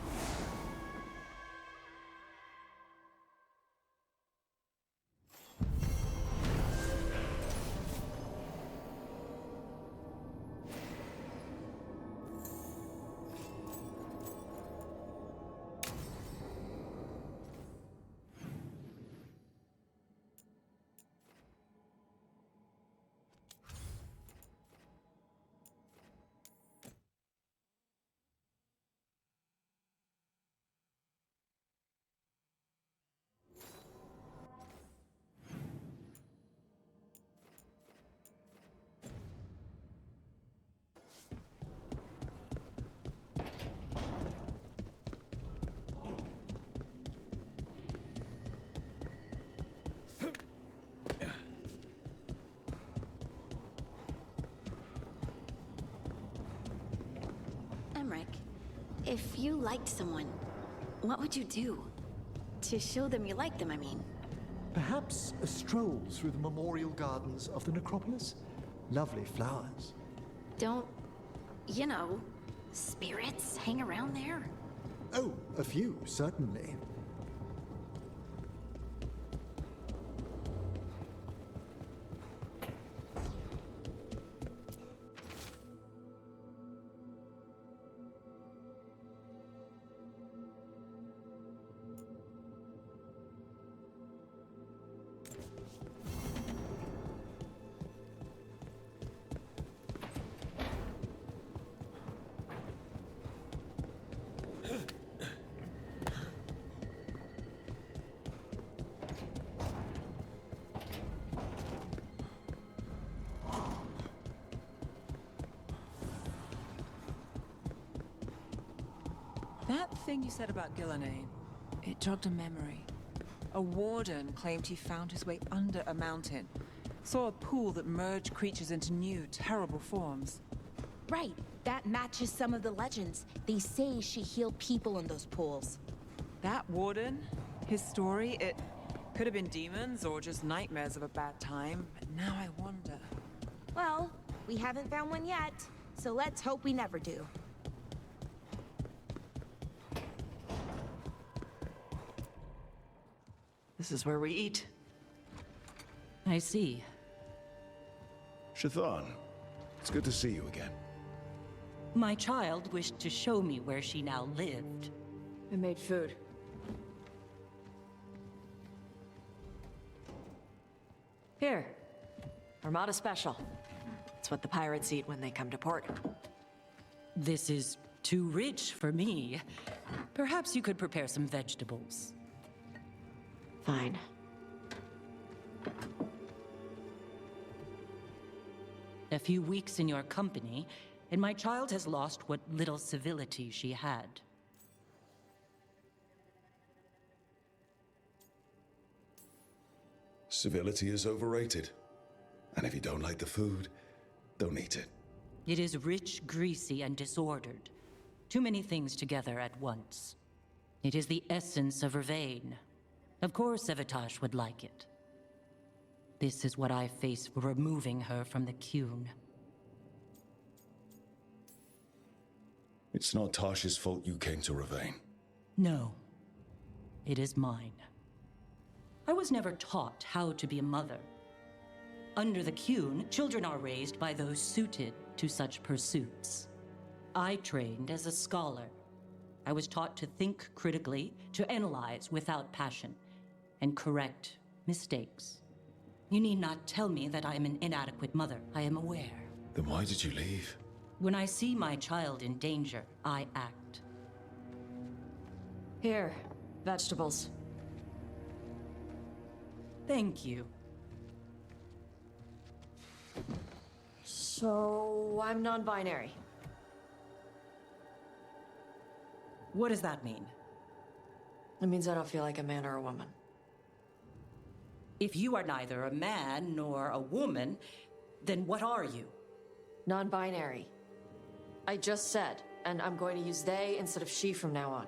If you liked someone, what would you do? To show them you like them, I mean. Perhaps a stroll through the memorial gardens of the necropolis? Lovely flowers. Don't, you know, spirits hang around there? Oh, a few, certainly. That thing you said about Gillinane, it jogged a memory. A warden claimed he found his way under a mountain, saw a pool that merged creatures into new, terrible forms. Right, that matches some of the legends. They say she healed people in those pools. That warden, his story, it could have been demons or just nightmares of a bad time, but now I wonder. Well, we haven't found one yet, so let's hope we never do. This is where we eat. I see. Shathan, it's good to see you again. My child wished to show me where she now lived. I made food. Here. Armada Special. It's what the pirates eat when they come to port. This is too rich for me. Perhaps you could prepare some vegetables. Fine. A few weeks in your company, and my child has lost what little civility she had. Civility is overrated. And if you don't like the food, don't eat it. It is rich, greasy, and disordered. Too many things together at once. It is the essence of Vervain. Of course Evitash would like it. This is what I face for removing her from the Qun. It's not Tasha's fault you came to Vervain. No. It is mine. I was never taught how to be a mother. Under the Qun, children are raised by those suited to such pursuits. I trained as a scholar. I was taught to think critically, to analyze without passion, and correct mistakes. You need not tell me that I am an inadequate mother. I am aware. Then why did you leave? When I see my child in danger, I act. Here, vegetables. Thank you. So, I'm non-binary. What does that mean? It means I don't feel like a man or a woman. If you are neither a man nor a woman, then what are you? Non-binary. I just said, and I'm going to use they instead of she from now on.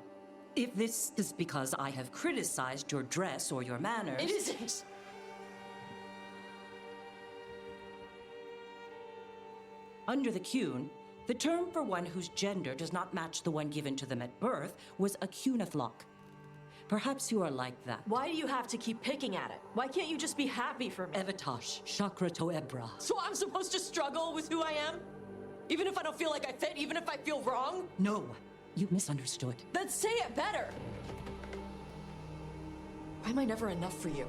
If this is because I have criticized your dress or your manners... It isn't! Under the Qun, the term for one whose gender does not match the one given to them at birth was a Qunathlok. Perhaps you are like that. Why do you have to keep picking at it? Why can't you just be happy for me? Evitash, Chakra Toebra. So I'm supposed to struggle with who I am? Even if I don't feel like I fit, even if I feel wrong? No, you misunderstood. Then say it better! Why am I never enough for you?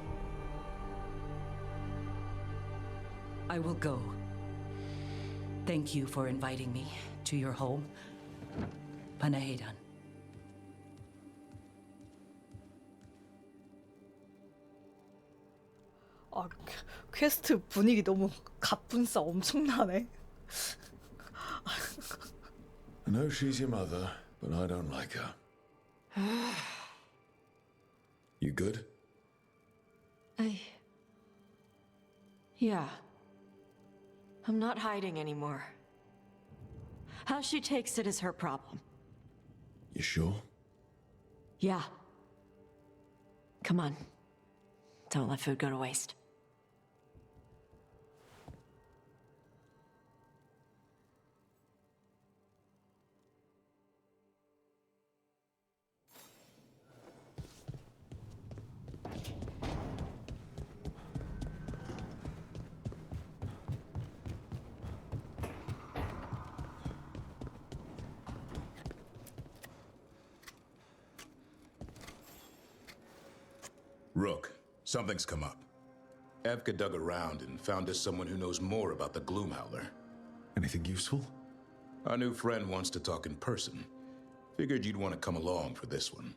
I will go. Thank you for inviting me to your home. Panahedan. 아, 퀘스트 분위기 너무 갑분싸 엄청나네. I know she's your mother, but I don't like her. You good? Yeah. I'm not hiding anymore. How she takes it is her problem. You sure? Yeah. Come on. Don't let food go to waste. Rook, something's come up. Evka dug around and found us someone who knows more about the Gloomhowler. Anything useful? Our new friend wants to talk in person. Figured you'd want to come along for this one.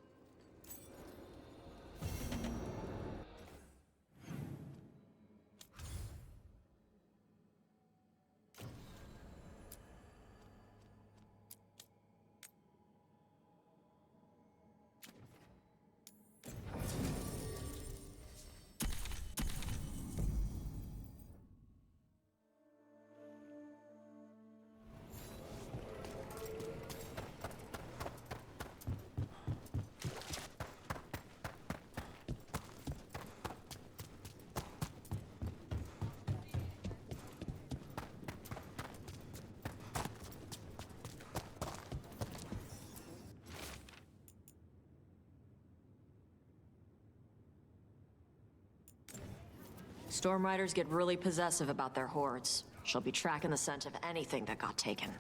Storm Riders get really possessive about their hordes. She'll be tracking the scent of anything that got taken.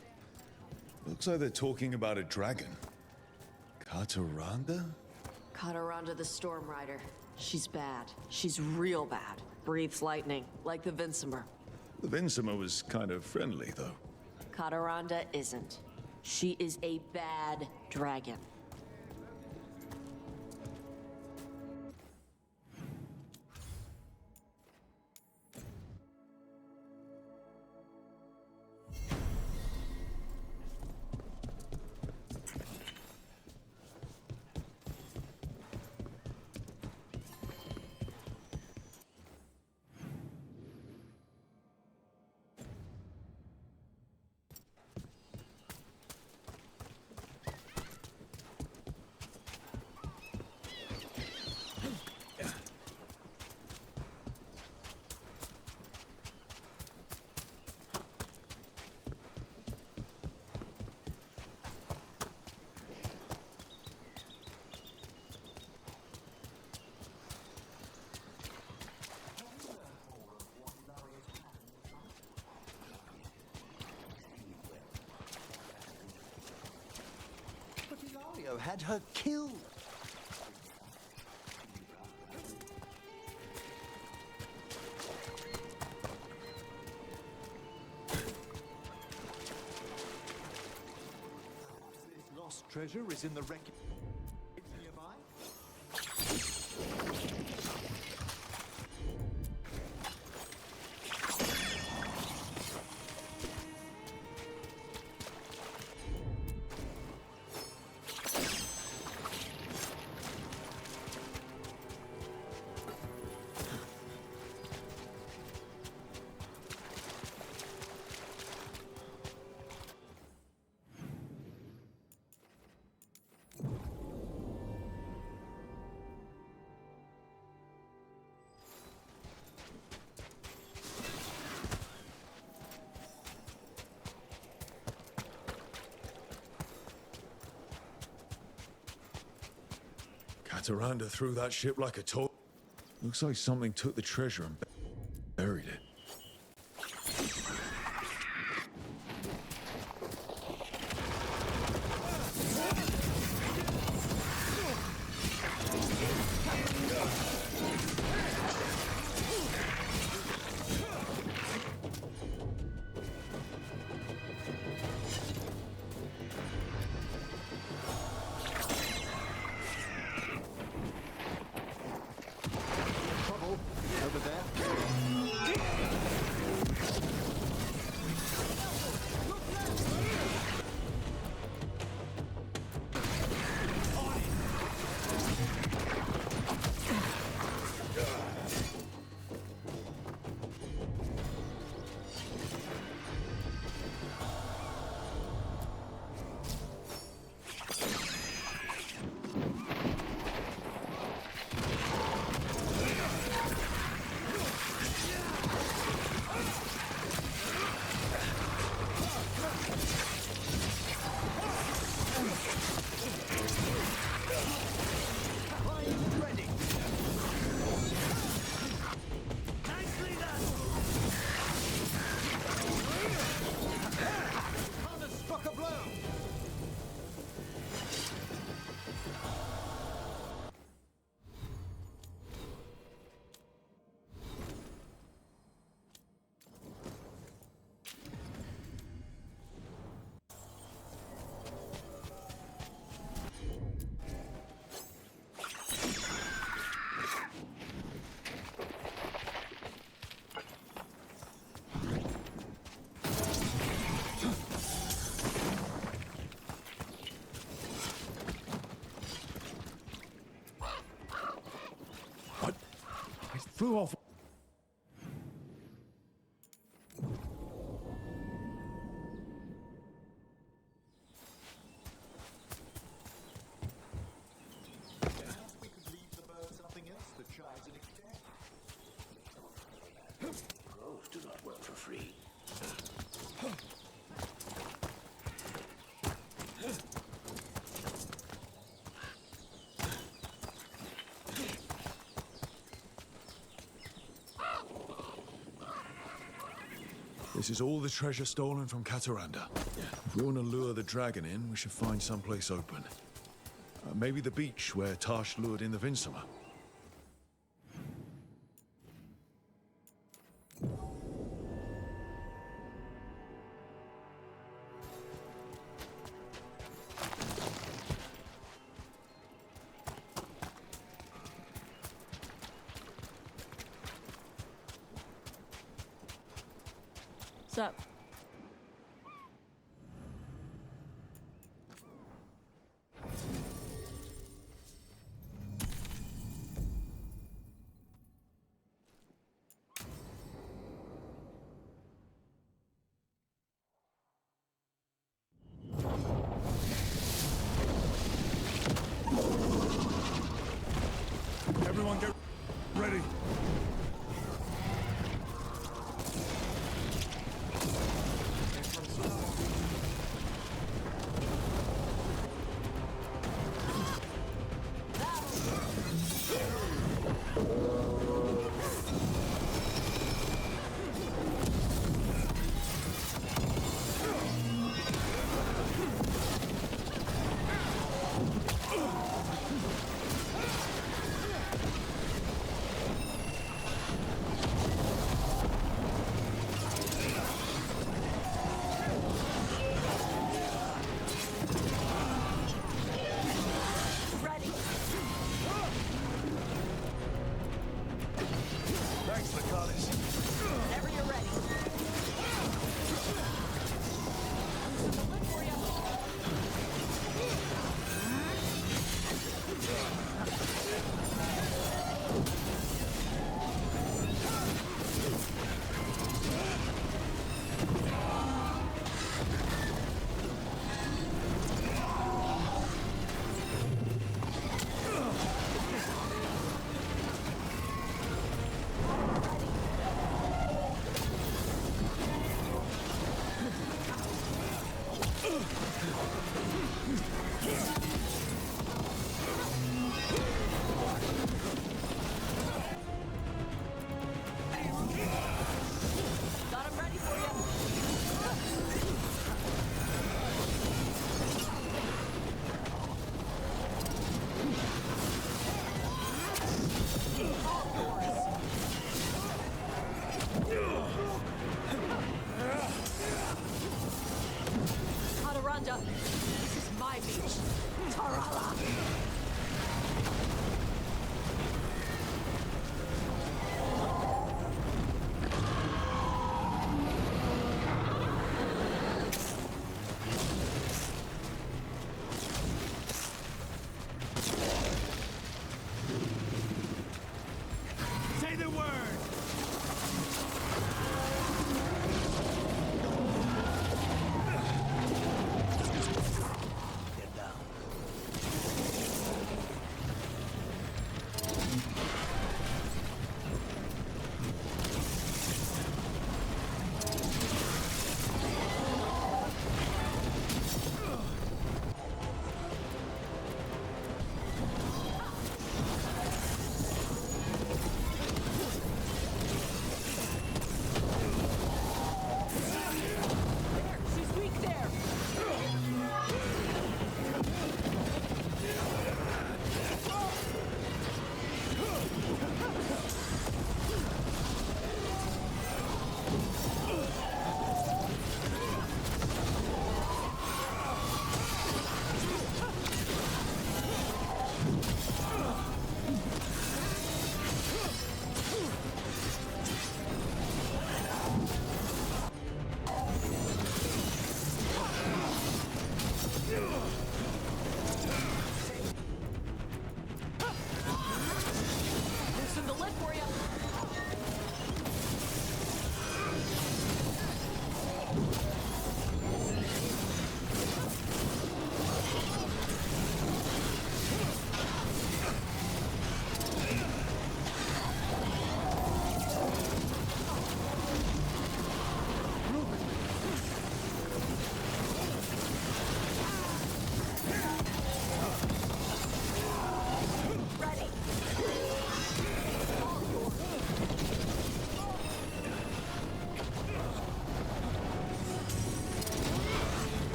Looks like they're talking about a dragon. Kataranda? Kataranda the Storm Rider. She's bad. She's real bad. Breathes lightning, like the Vincimer. The Vincimer was kind of friendly, though. Kataranda isn't. She is a bad dragon. Had her killed. This lost treasure is in the wreck nearby. Kataranda threw that ship like a toy. Looks like something took the treasure and buried it. Over there. Flew off. Crows do not work for free. This is all the treasure stolen from Cataranda. If we want to lure the dragon in, we should find someplace open. Maybe the beach where Tash lured in the Vinsummer. What's up? Everyone get ready. Thanks, Lucanis. Whenever you're ready. Got him ready for you. Cataranda, this is my beach. Tarala. Say the word! Get down.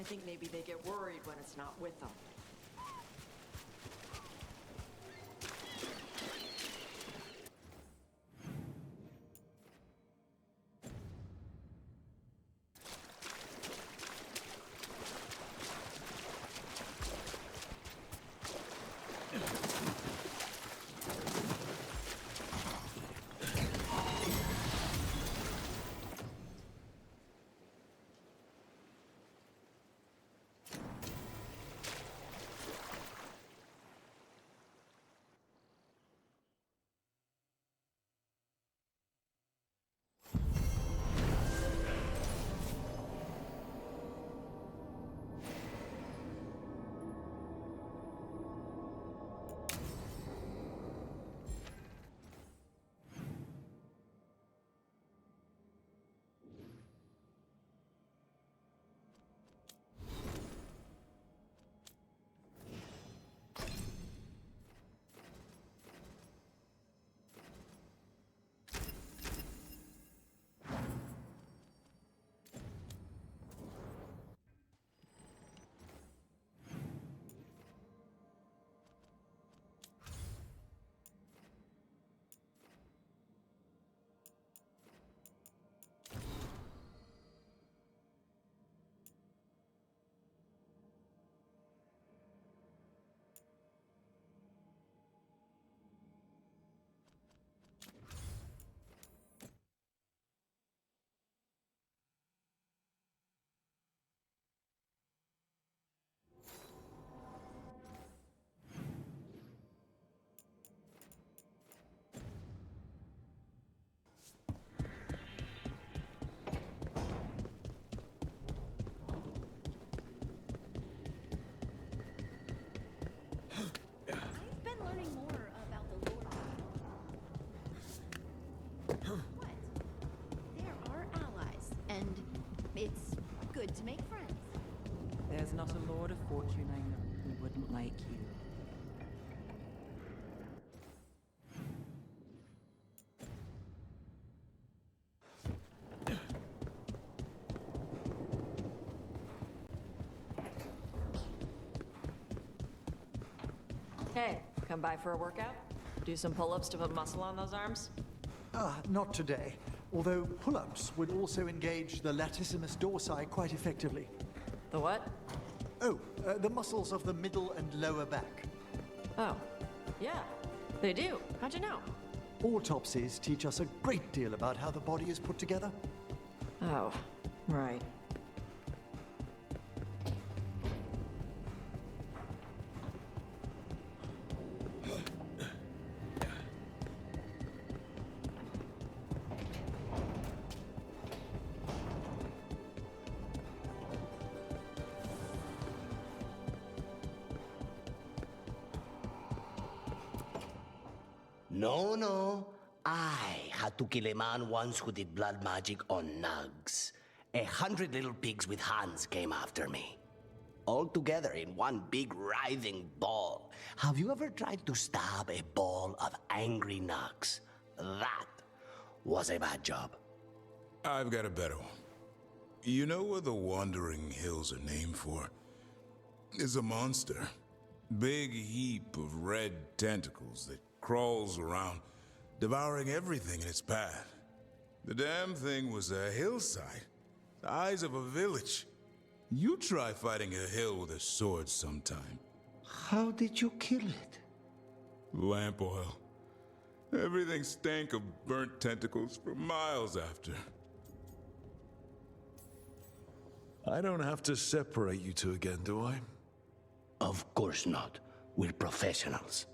I think maybe they get worried when it's not with them. It's good to make friends. There's not a Lord of Fortune I know who wouldn't like you. Hey, come by for a workout? Do some pull-ups to put muscle on those arms? Not today. Although pull-ups would also engage the latissimus dorsi quite effectively. The what? Oh, the muscles of the middle and lower back. Oh, yeah, they do. How'd you know? Autopsies teach us a great deal about how the body is put together. Oh, right. No. I had to kill a man once who did blood magic on nugs. 100 little pigs with hands came after me. All together in one big writhing ball. Have you ever tried to stab a ball of angry nugs? That was a bad job. I've got a better one. You know what the Wandering Hills are named for? It's a monster. Big heap of red tentacles that crawls around, devouring everything in its path. The damn thing was a hillside, the size of a village. You try fighting a hill with a sword sometime. How did you kill it? Lamp oil. Everything stank of burnt tentacles for miles after. I don't have to separate you two again, do I? Of course not. We're professionals.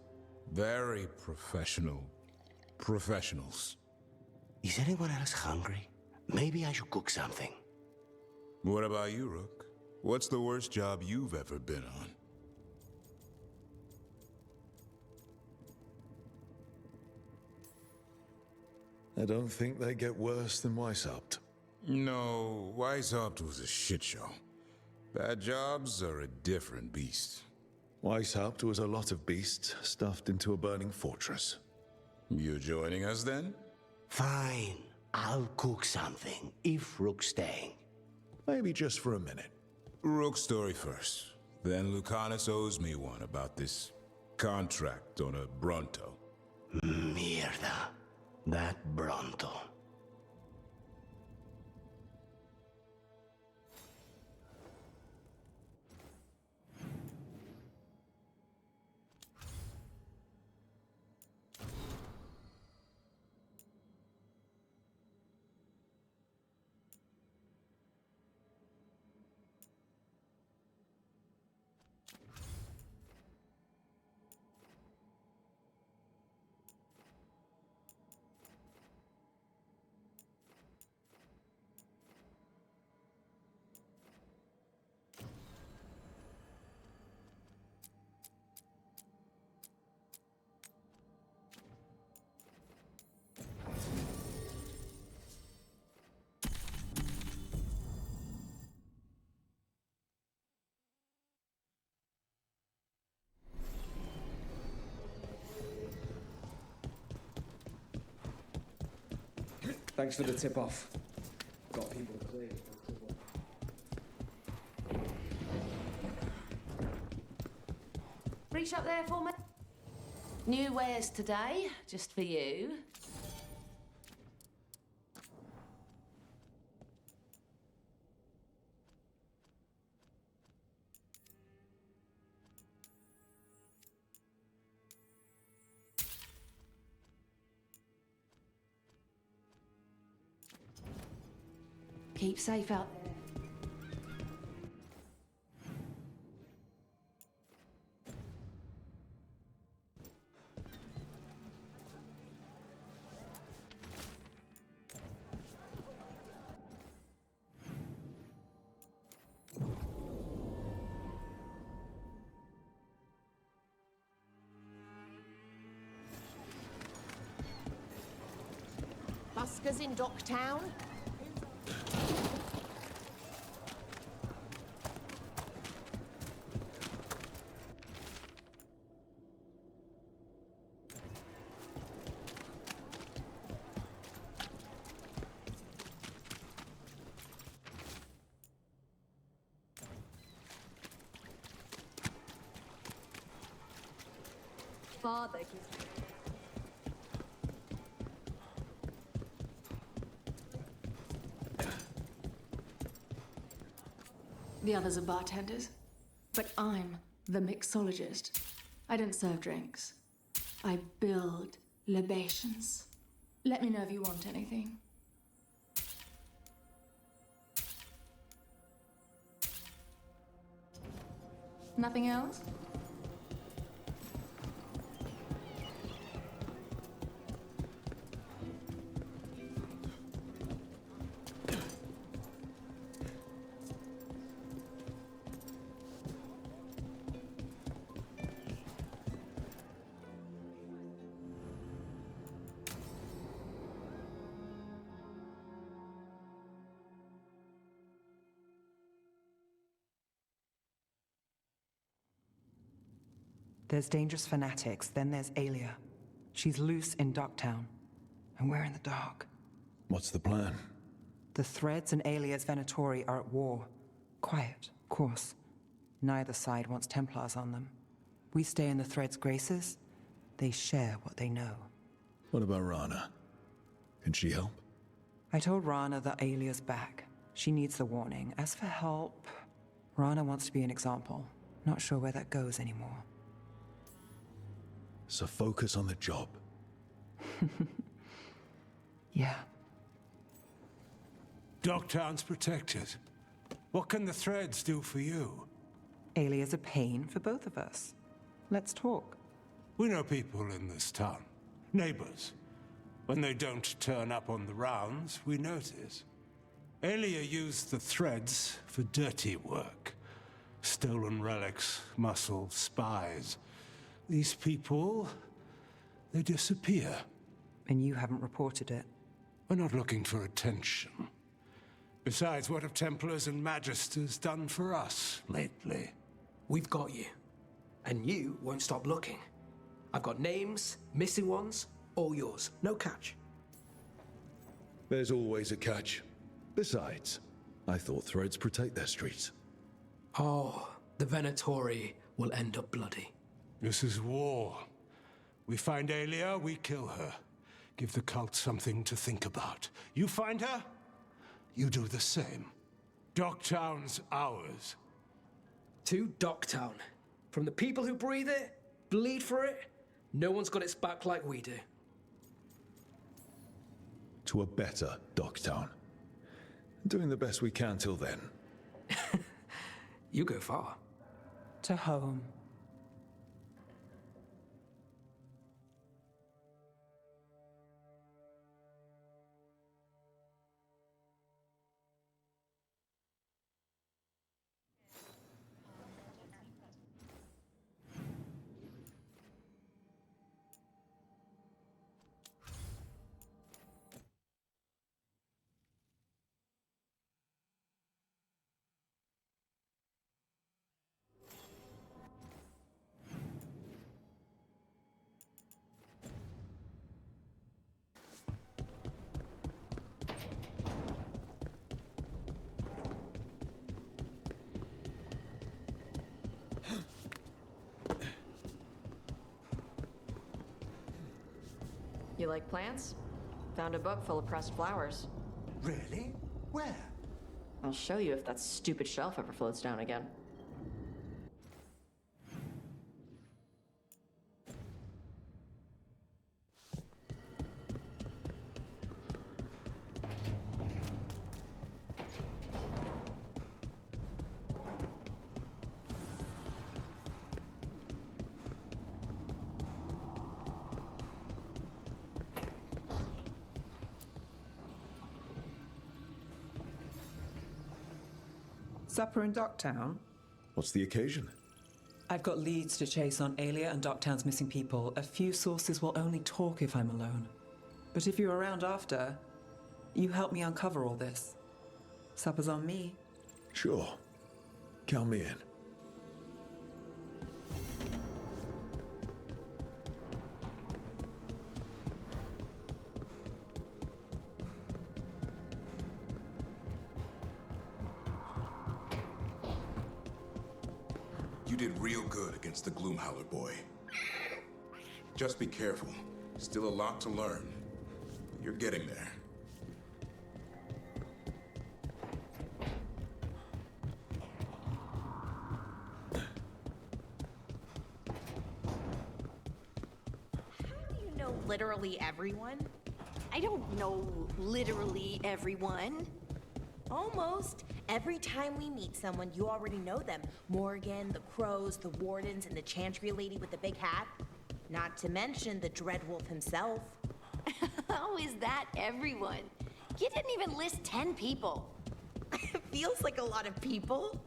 Very professional. Professionals. Is anyone else hungry? Maybe I should cook something. What about you, Rook? What's the worst job you've ever been on? I don't think they get worse than Weishaupt. No, Weishaupt was a shit show. Bad jobs are a different beast. Weishaupt was a lot of beasts stuffed into a burning fortress. You joining us then? Fine. I'll cook something, if Rook's staying. Maybe just for a minute. Rook's story first. Then Lucanis owes me one about this contract on a Bronto. Mierda. That Bronto. Thanks for the tip-off. Got people clear. Reach up there for me. New wares today, just for you. Keep safe out there. Buskers in Docktown. Father gives. The others are bartenders, but I'm the mixologist. I don't serve drinks. I build libations. Let me know if you want anything. Nothing else? There's dangerous fanatics, then there's Alia. She's loose in Docktown, and we're in the dark. What's the plan? The Threads and Alia's Venatori are at war. Quiet, of course. Neither side wants Templars on them. We stay in the Threads' graces. They share what they know. What about Rana? Can she help? I told Rana that Alia's back. She needs the warning. As for help, Rana wants to be an example. Not sure where that goes anymore. So focus on the job. Yeah. Docktown's protected. What can the Threads do for you? Alia's a pain for both of us. Let's talk. We know people in this town. Neighbors. When they don't turn up on the rounds, we notice. Alia used the Threads for dirty work. Stolen relics, muscle, spies. These people, they disappear. And you haven't reported it? We're not looking for attention. Besides, what have Templars and Magisters done for us lately? We've got you. And you won't stop looking. I've got names, missing ones, all yours. No catch. There's always a catch. Besides, I thought Threads protect their streets. Oh, the Venatori will end up bloody. This is war. We find Aelia, we kill her. Give the cult something to think about. You find her, you do the same. Docktown's ours. To Docktown. From the people who breathe it, bleed for it, no one's got its back like we do. To a better Docktown. Doing the best we can till then. You go far. To home. You like plants? Found a book full of pressed flowers. Really? Where? I'll show you if that stupid shelf ever floats down again. Supper in Docktown? What's the occasion? I've got leads to chase on Aelia and Docktown's missing people. A few sources will only talk if I'm alone. But if you're around after, you help me uncover all this. Supper's on me. Sure. Count me in. You did real good against the Gloomhowler boy. Just be careful. Still a lot to learn. But you're getting there. How do you know literally everyone? I don't know literally everyone. Almost. Every time we meet someone, you already know them. Morgan, the Crows, the Wardens, and the Chantry lady with the big hat. Not to mention the Dreadwolf himself. How is that everyone? You didn't even list 10 people. Feels like a lot of people.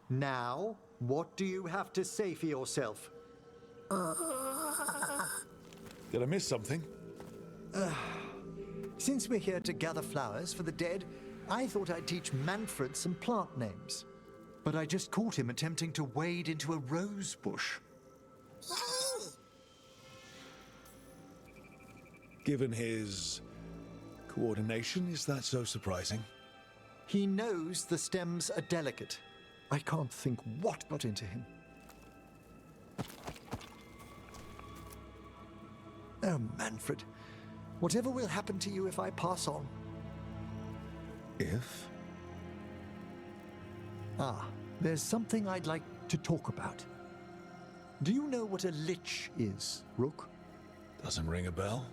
Now, what do you have to say for yourself? Did I miss something? Since we're here to gather flowers for the dead, I thought I'd teach Manfred some plant names. But I just caught him attempting to wade into a rose bush. Given his coordination, is that so surprising? He knows the stems are delicate. I can't think what got into him. Oh, Manfred. Whatever will happen to you if I pass on? If? Ah, there's something I'd like to talk about. Do you know what a lich is, Rook? Doesn't ring a bell?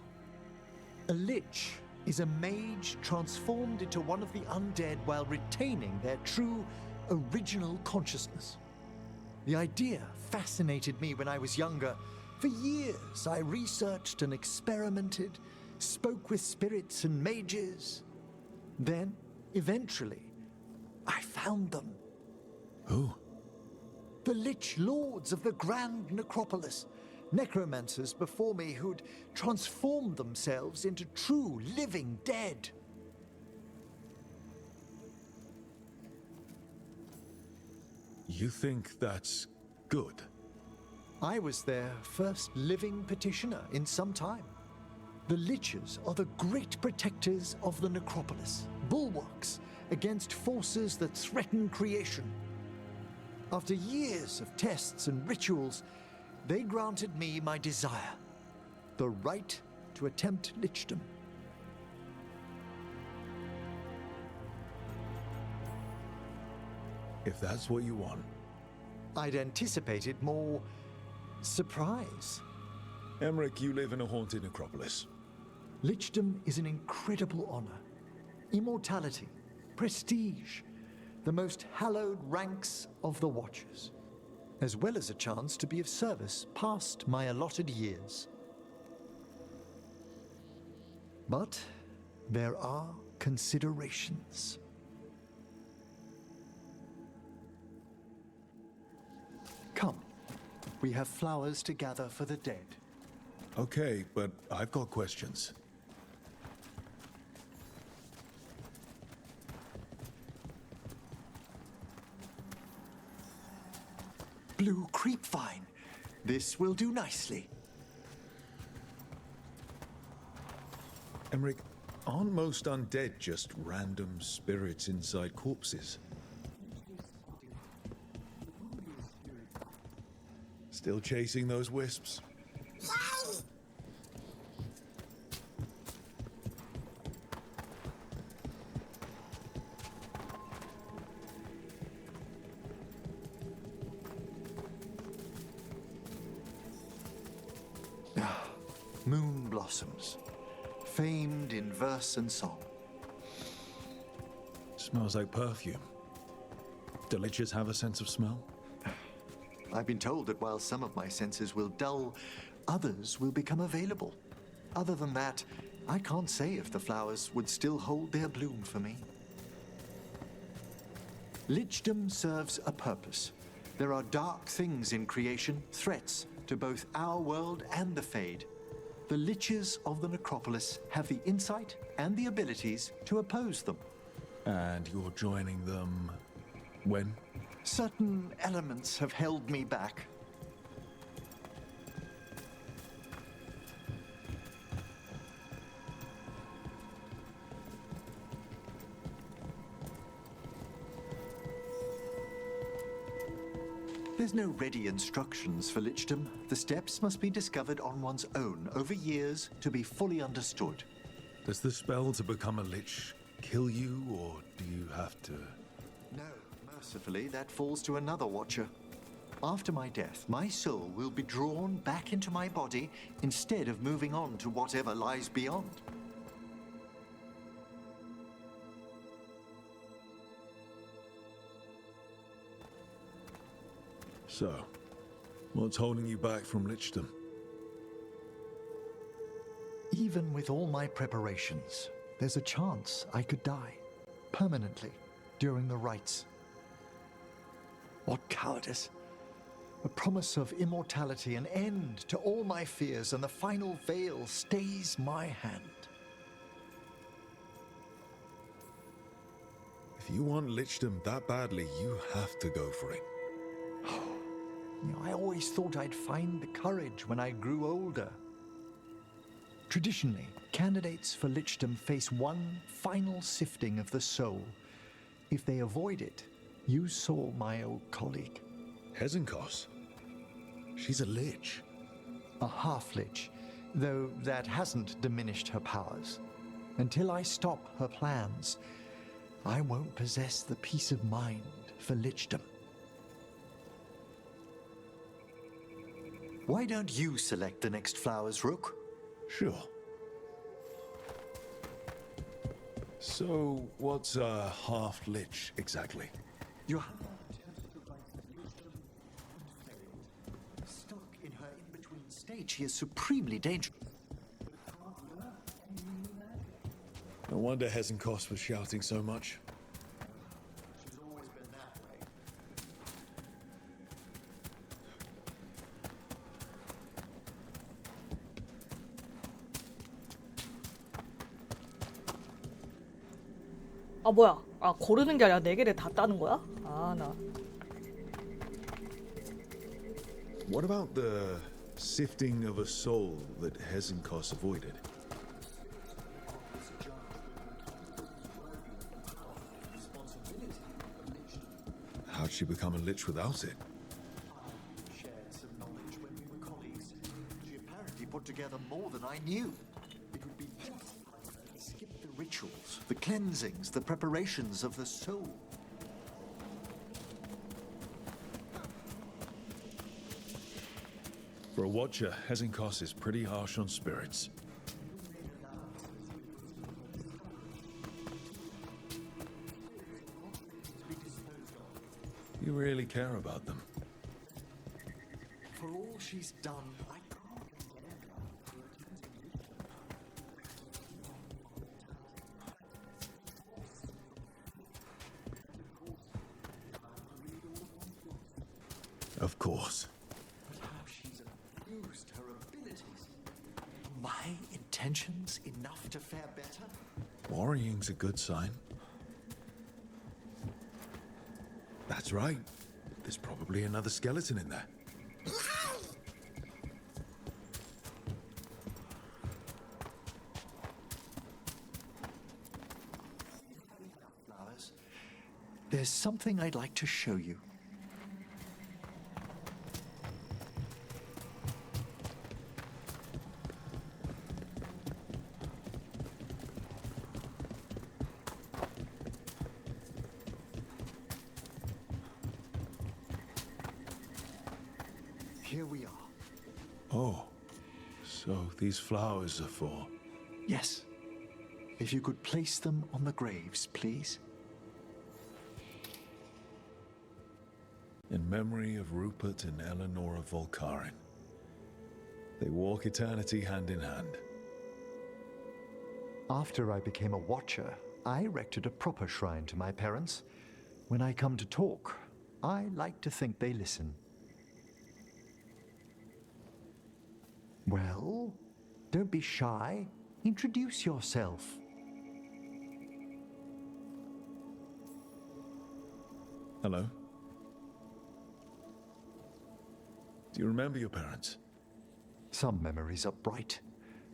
A lich is a mage transformed into one of the undead while retaining their true, original consciousness. The idea fascinated me when I was younger. For years, I researched and experimented, spoke with spirits and mages. Then, eventually, I found them. Who? The Lich Lords of the Grand Necropolis. Necromancers before me who'd transformed themselves into true living dead. You think that's good? I was their first living petitioner in some time. The Liches are the great protectors of the necropolis, bulwarks against forces that threaten creation. After years of tests and rituals, they granted me my desire, the right to attempt lichdom. If that's what you want. I'd anticipated more surprise. Emmerich, you live in a haunted necropolis. Lichdom is an incredible honor. Immortality, prestige, the most hallowed ranks of the Watchers, as well as a chance to be of service past my allotted years. But there are considerations. Come, we have flowers to gather for the dead. Okay, but I've got questions. Blue creepvine. This will do nicely. Emmerich, aren't most undead just random spirits inside corpses? Still chasing those wisps? Moon blossoms, famed in verse and song. Smells like perfume. Do liches have a sense of smell? I've been told that while some of my senses will dull, others will become available. Other than that, I can't say if the flowers would still hold their bloom for me. Lichdom serves a purpose. There are dark things in creation, threats to both our world and the Fade. The Liches of the Necropolis have the insight and the abilities to oppose them. And you're joining them when? Certain elements have held me back. There's no ready instructions for lichdom. The steps must be discovered on one's own over years to be fully understood. Does the spell to become a lich kill you, or do you have to? No, mercifully, that falls to another watcher. After my death, my soul will be drawn back into my body instead of moving on to whatever lies beyond. So, what's holding you back from lichdom? Even with all my preparations, there's a chance I could die permanently during the rites. What cowardice! A promise of immortality, an end to all my fears, and the final veil stays my hand. If you want lichdom that badly, you have to go for it. I always thought I'd find the courage when I grew older. Traditionally, candidates for lichdom face one final sifting of the soul. If they avoid it, you saw my old colleague. Hezenkos? She's a lich. A half-lich, though that hasn't diminished her powers. Until I stop her plans, I won't possess the peace of mind for lichdom. Why don't you select the next flowers, Rook? Sure. So, what's a half-lich exactly? You're stuck in her in-between state. She is supremely dangerous. No wonder Hezenkos was shouting so much. She's always been that way. 아 뭐야? 아 고르는 게 아니라 4개를 다 따는 거야? 아 나. What about the sifting of a soul that Hezenkos avoided? How'd she become a lich without it? Shared some knowledge when we were colleagues. She apparently put together more than I knew. It would be just like skip the rituals, the cleansings, the preparations of the soul. For a watcher, Hezenkos is pretty harsh on spirits. You really care about them. For all she's done, I can't. Of course. But how she's abused her abilities. My intentions enough to fare better? Worrying's a good sign. That's right. There's probably another skeleton in there. Flowers. There's something I'd like to show you. Here we are. Oh, so these flowers are for... Yes. If you could place them on the graves, please. In memory of Rupert and Eleanora Volkarin. They walk eternity hand in hand. After I became a watcher, I erected a proper shrine to my parents. When I come to talk, I like to think they listen. Well, don't be shy. Introduce yourself. Hello? Do you remember your parents? Some memories are bright.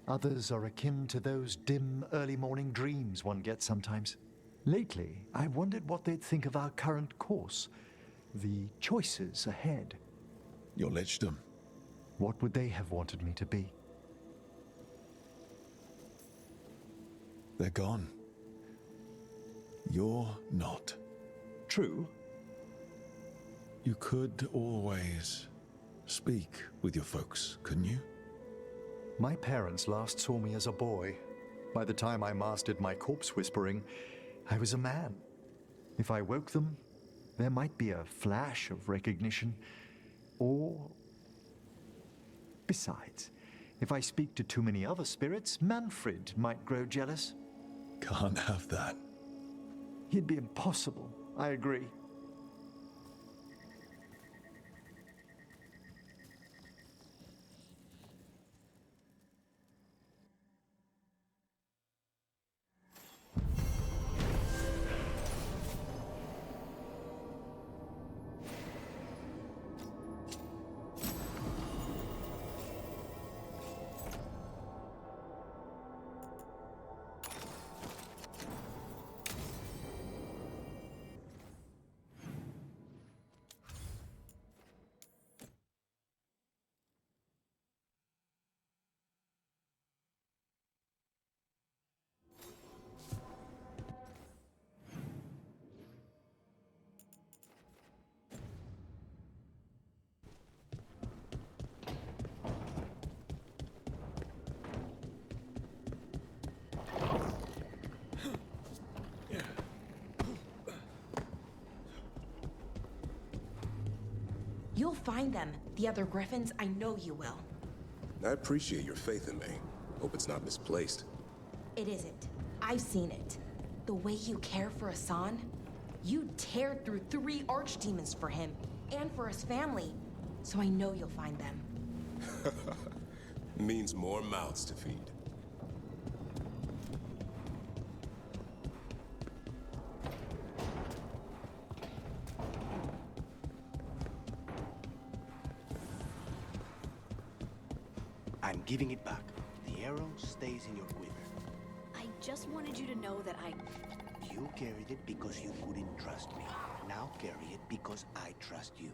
Others are akin to those dim early morning dreams one gets sometimes. Lately, I wondered what they'd think of our current course, the choices ahead. Your lichdom. What would they have wanted me to be? They're gone. You're not. True. You could always speak with your folks, couldn't you? My parents last saw me as a boy. By the time I mastered my corpse whispering, I was a man. If I woke them, there might be a flash of recognition, or... Besides, if I speak to too many other spirits, Manfred might grow jealous. Can't have that. It'd be impossible, I agree. You'll find them. The other Griffins, I know you will. I appreciate your faith in me. Hope it's not misplaced. It isn't. I've seen it. The way you care for Hassan, you tear through 3 archdemons for him and for his family. So I know you'll find them. Means more mouths to feed. I'm giving it back. The arrow stays in your quiver. I just wanted you to know that You carried it because you couldn't trust me. Now carry it because I trust you.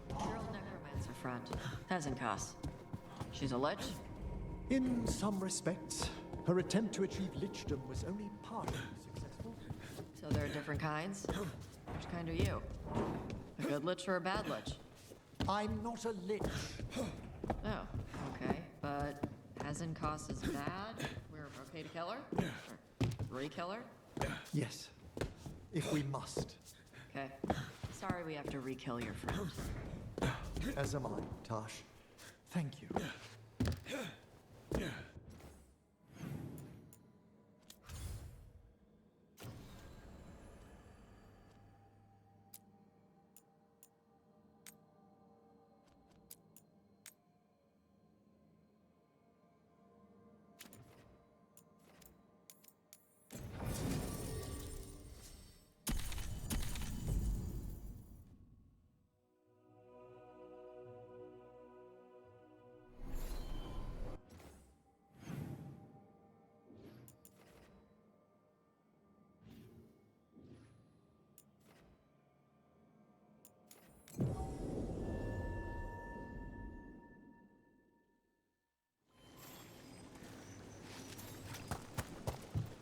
Girl necromancer friend. Tezenkas. She's a lich? In some respects, her attempt to achieve lichdom was only partly successful. So there are different kinds? Which kind are you? A good lich or a bad lich? I'm not a lich. Oh, okay. But Tezenkas is bad? We're okay to kill her? Or re-kill her? Yes, if we must. Okay. Sorry we have to re-kill your friend. As am I, Tash. Thank you.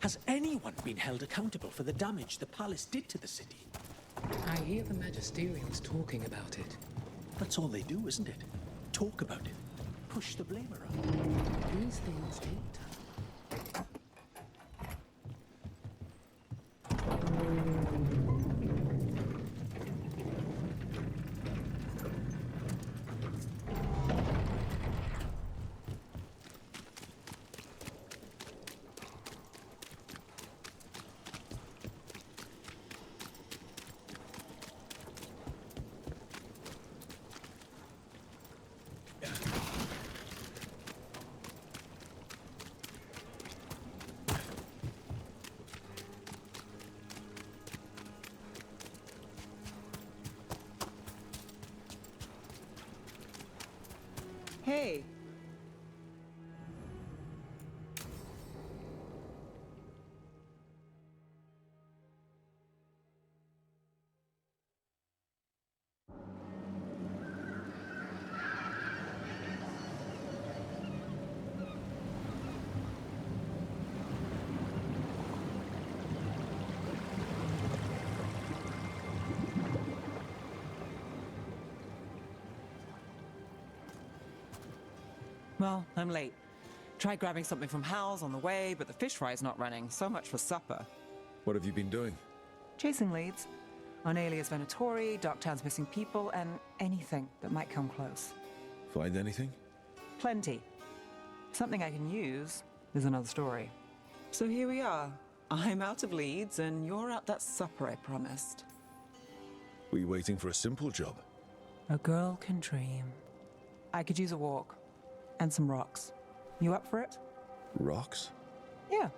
Has anyone been held accountable for the damage the palace did to the city? I hear the Magisterium's talking about it. That's all they do, isn't it? Talk about it. Push the blame around. These things take time. Hey. Well, I'm late. Tried grabbing something from Hal's on the way, but the fish fry's not running. So much for supper. What have you been doing? Chasing leads. On Alias Venatori, Darktown's missing people, and anything that might come close. Find anything? Plenty. Something I can use is another story. So here we are. I'm out of leads, and you're at that supper I promised. Were you waiting for a simple job? A girl can dream. I could use a walk. And some rocks. You up for it? Rocks? Yeah.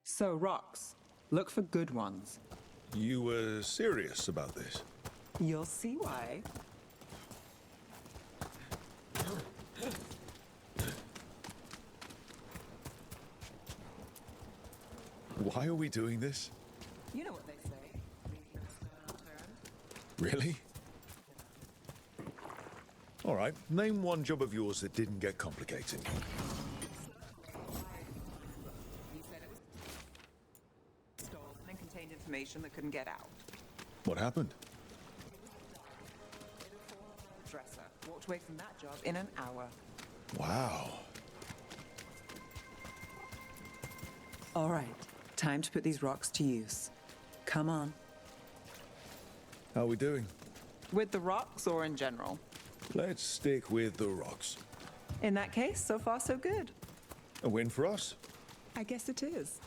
So, rocks. Look for good ones. You were serious about this? You'll see why. Why are we doing this? You know what they say. Really? All right, name one job of yours that didn't get complicated. Stolen and contained information that couldn't get out. What happened? Walked away from that job in an hour. Wow. All right, time to put these rocks to use. Come on. How are we doing? With the rocks or in general? Let's stick with the rocks. In that case, so far so good. A win for us? I guess it is.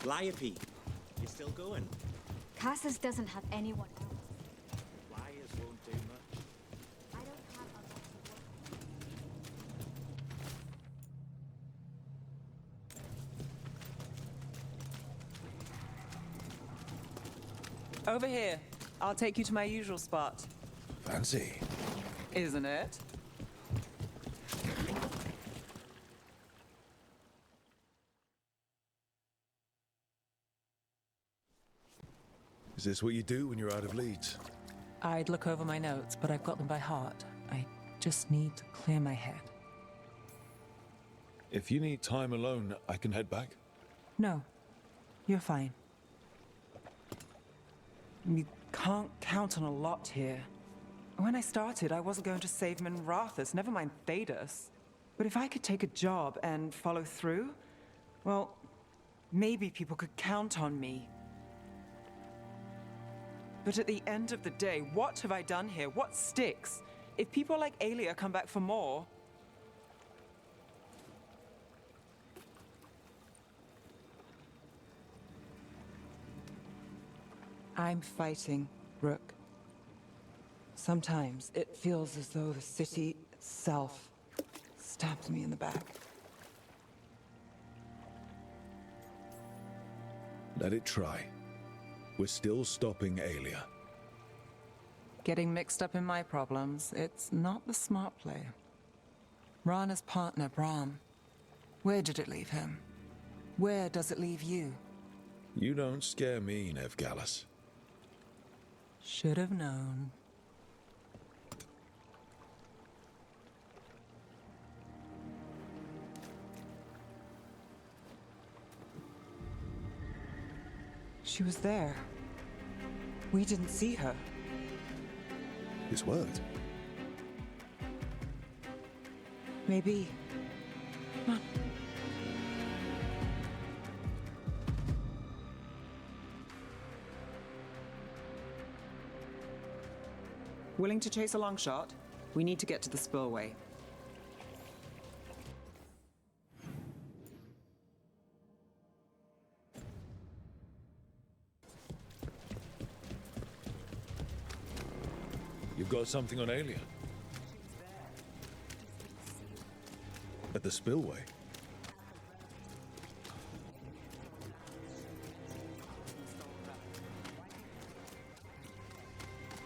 Liope, you still going? Casas doesn't have anyone else. Flyers won't do much. I don't have a lot of Over here. I'll take you to my usual spot. Fancy. Isn't it? Is this what you do when you're out of leads? I'd look over my notes, but I've got them by heart. I just need to clear my head. If you need time alone, I can head back. No, you're fine. You can't count on a lot here. When I started, I wasn't going to save Minrathus, never mind Thedas. But if I could take a job and follow through, well, maybe people could count on me. But at the end of the day, what have I done here? What sticks? If people like Aelia come back for more... I'm fighting, Rook. Sometimes it feels as though the city itself stabs me in the back. Let it try. We're still stopping Aelia. Getting mixed up in my problems, it's not the smart play. Rana's partner, Brahm. Where did it leave him? Where does it leave you? You don't scare me, Nevgalis. Should have known. She was there. We didn't see her. His word. Maybe. Come on. Willing to chase a long shot? We need to get to the spillway. You've got something on Aelia? At the spillway?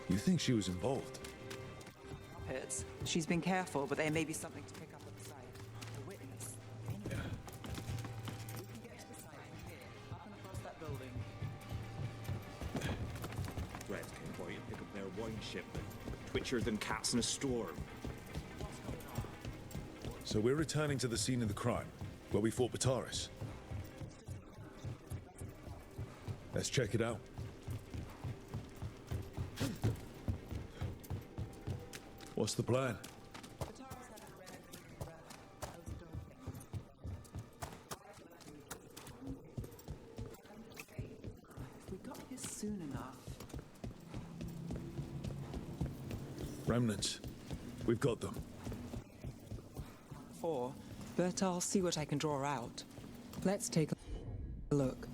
You think she was involved? Puppets. She's been careful, but there may be something to pick up on the side. A witness. Yeah. We can get to the side from here, up and across that building. Threads came by and pick up their wine shipment. Twitcher than cats in a storm. So we're returning to the scene of the crime, where we fought Bataris. Let's check it out. What's the plan? If we got here soon enough. Remnants. We've got them. But I'll see what I can draw out. Let's take a look.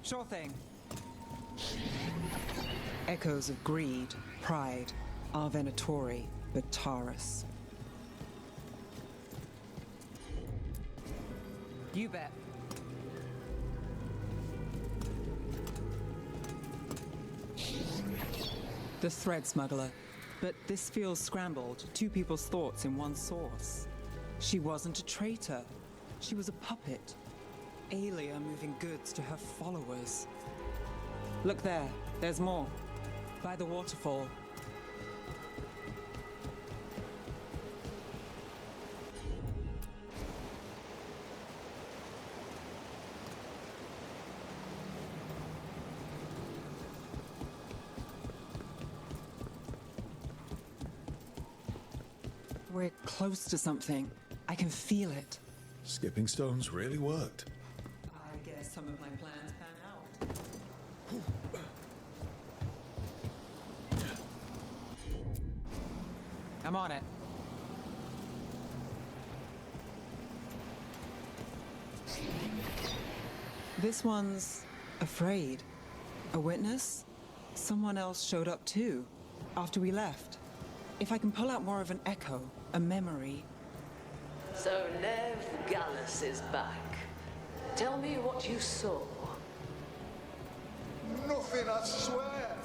Sure thing. Echoes of greed, pride, our Venatori, Bataris. You bet. The thread smuggler. But this feels scrambled. Two people's thoughts in one source. She wasn't a traitor. She was a puppet. Aelia moving goods to her followers. Look there. There's more. By the waterfall. We're close to something. I can feel it. Skipping stones really worked. I guess some of my plans pan out. I'm on it. This one's afraid. A witness? Someone else showed up too, after we left. If I can pull out more of an echo, a memory. So Nev Gallus is back. Tell me what you saw. Nothing, I swear.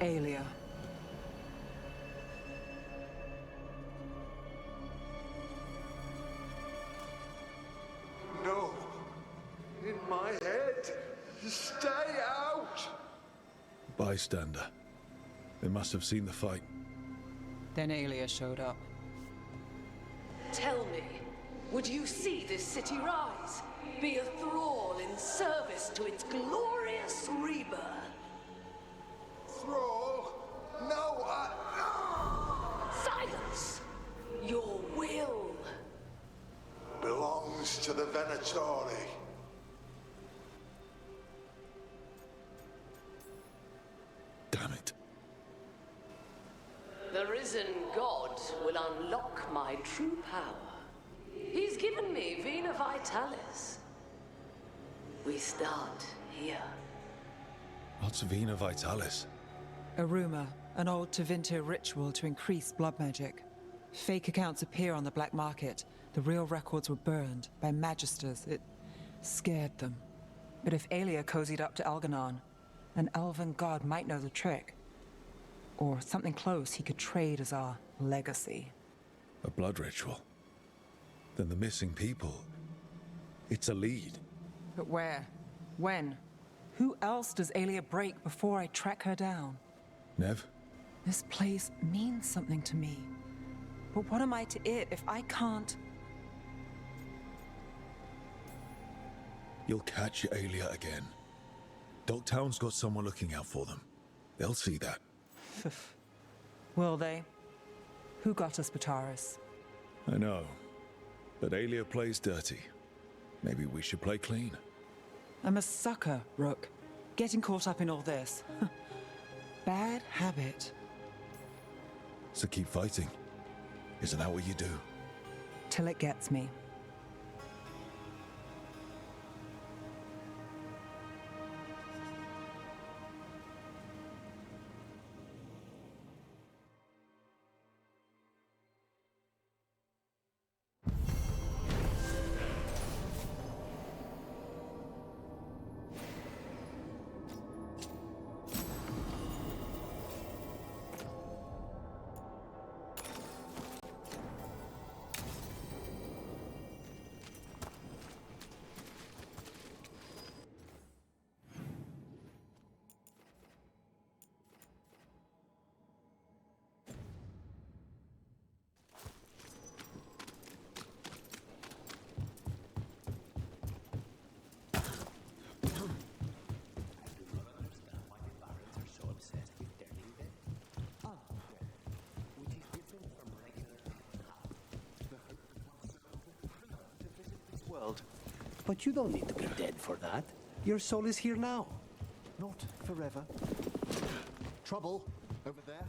Aelia. No. In my head. Stay out. Bystander. They must have seen the fight. Then Aelia showed up. Tell me, would you see this city rise? Be a thrall in service to its glorious rebirth? Thrall? No, Silence! Your will belongs to the Venatori. Damn it. The risen god will unlock my true power. He's given me Vena Vitalis. We start here. What's Vena Vitalis? A rumor, an old Tevinter ritual to increase blood magic. Fake accounts appear on the black market. The real records were burned by magisters. It scared them. But if Aelia cozied up to Algernon, an elven god might know the trick. Or something close he could trade as our legacy. A blood ritual? Then the missing people... It's a lead. But where? When? Who else does Aelia break before I track her down? Nev? This place means something to me. But what am I to it if I can't... You'll catch Aelia again. Dogtown's got someone looking out for them. They'll see that. Will they? Who got us Bataris? I know. But Aelia plays dirty. Maybe we should play clean. I'm a sucker, Rook. Getting caught up in all this. Bad habit. So keep fighting. Isn't that what you do? Till it gets me. World. But you don't need to be dead for that. Your soul is here now. Not forever. Trouble over there.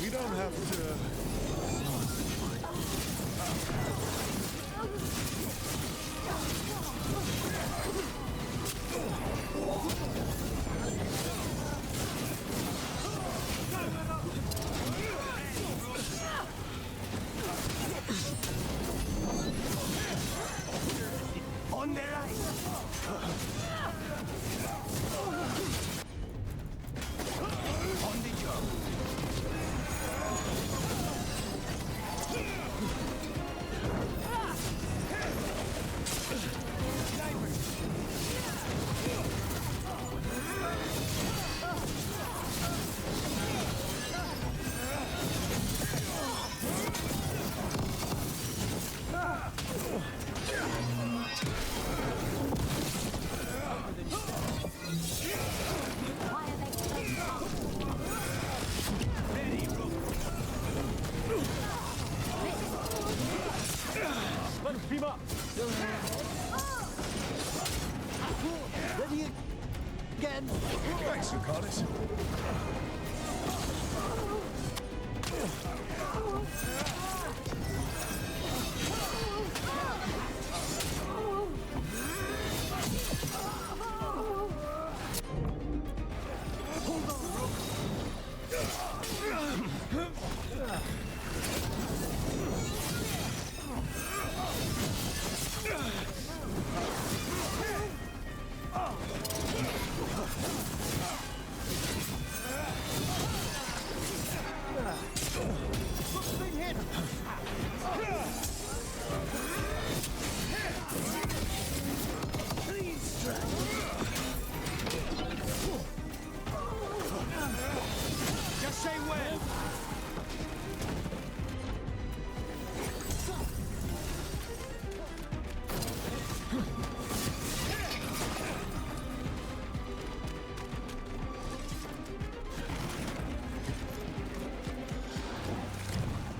We don't have to... On the right. On the job.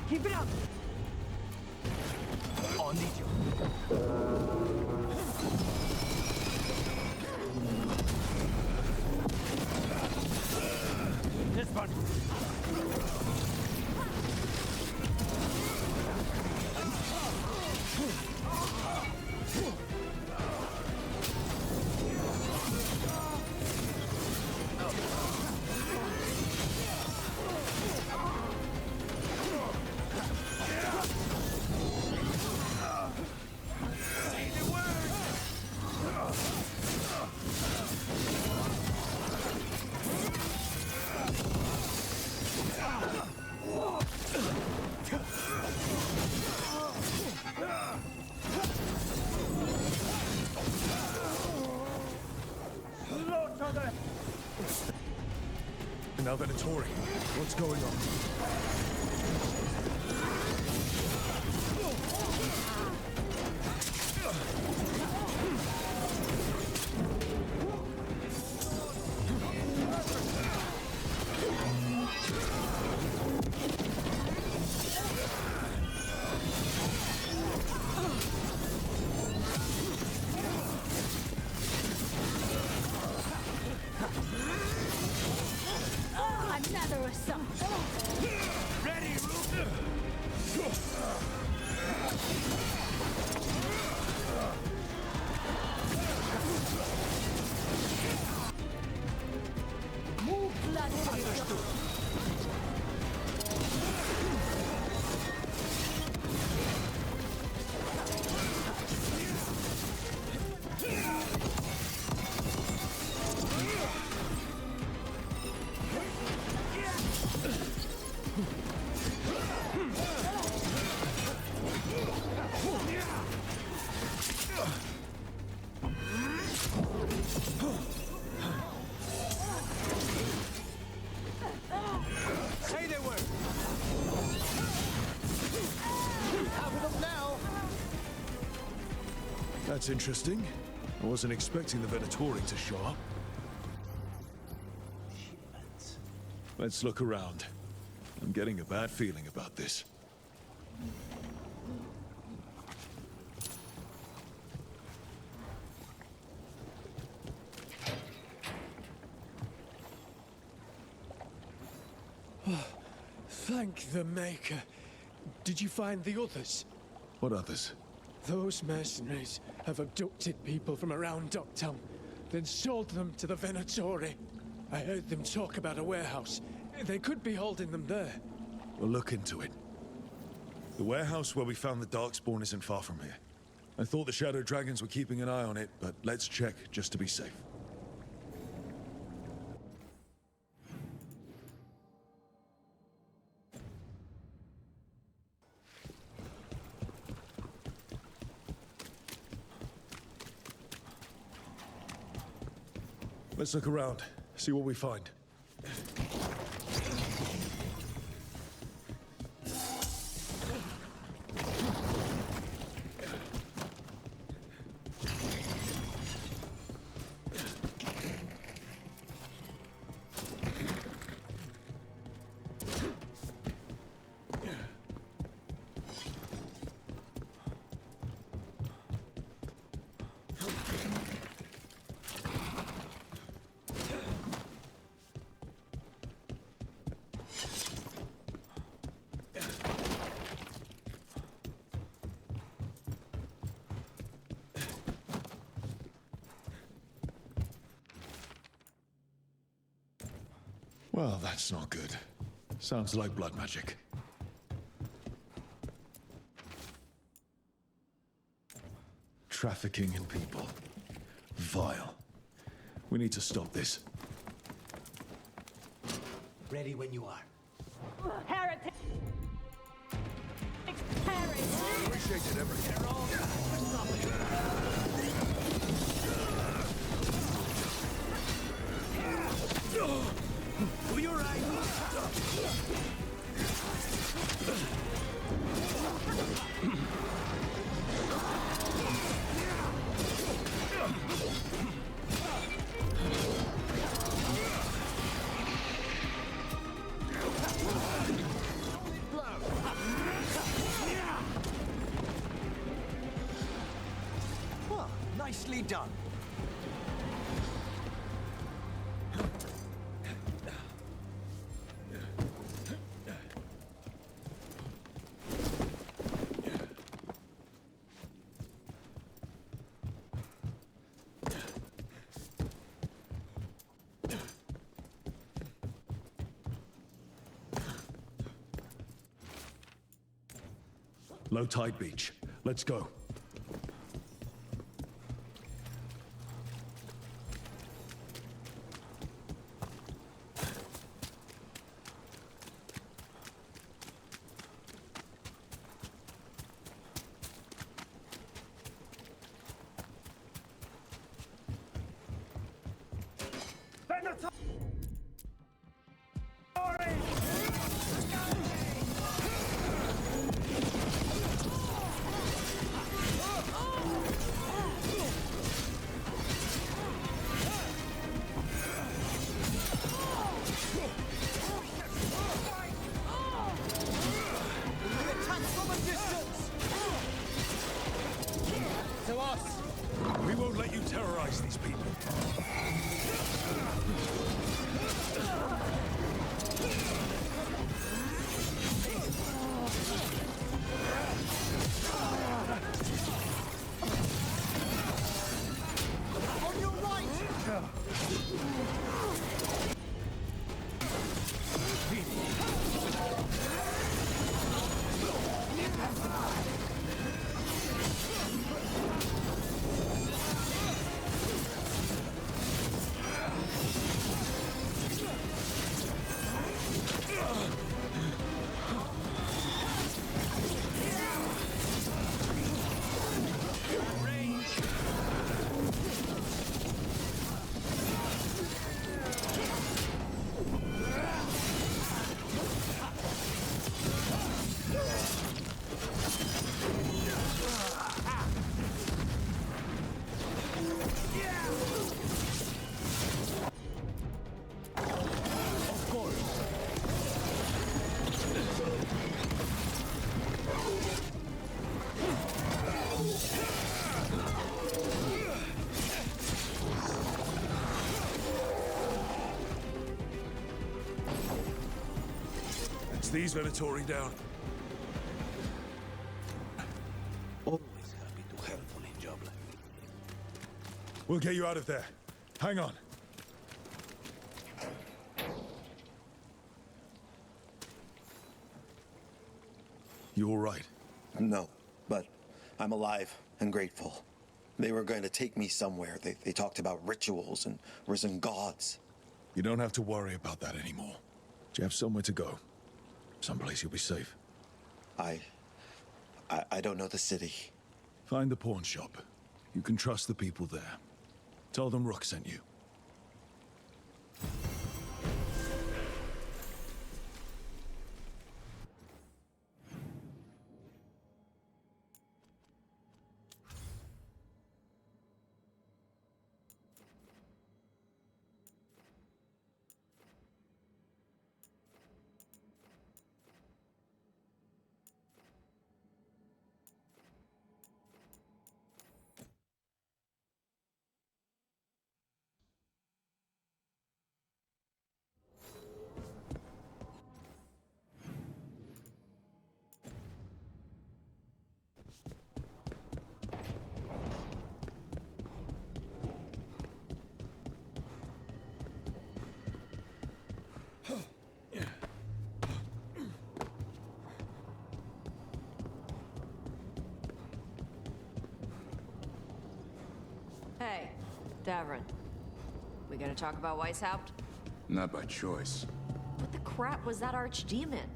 Keep it up! On need you. This one. Now Venatori, what's going on? Another assault. Ready, Move blood. Understood. Say they were. Half of them now. That's interesting. I wasn't expecting the Venatori to show up. Let's look around. I'm getting a bad feeling about this. Thank the Maker. Did you find the others? What others? Those mercenaries have abducted people from around Docktown, then sold them to the Venatori. I heard them talk about a warehouse. They could be holding them there. We'll look into it. The warehouse where we found the Darkspawn isn't far from here. I thought the Shadow Dragons were keeping an eye on it, but let's check just to be safe. Let's look around, see what we find. Well, that's not good. Sounds like blood magic. Trafficking in people. Vile. We need to stop this. Ready when you are. Heretic! Appreciate it, everything. Will you right? done. Low tide beach. Let's go. To us! We won't let you terrorize these people. On your right! It's these Venatori down. Always happy to help on a job like this. We'll get you out of there. Hang on. You all right? No, but I'm alive and grateful. They were going to take me somewhere. They talked about rituals and risen gods. You don't have to worry about that anymore. You have somewhere to go. Someplace you'll be safe. I don't know the city. Find the pawn shop. You can trust the people there. Tell them Rook sent you. Hey, Davrin. We gonna talk about Weishaupt? Not by choice. What the crap was that archdemon?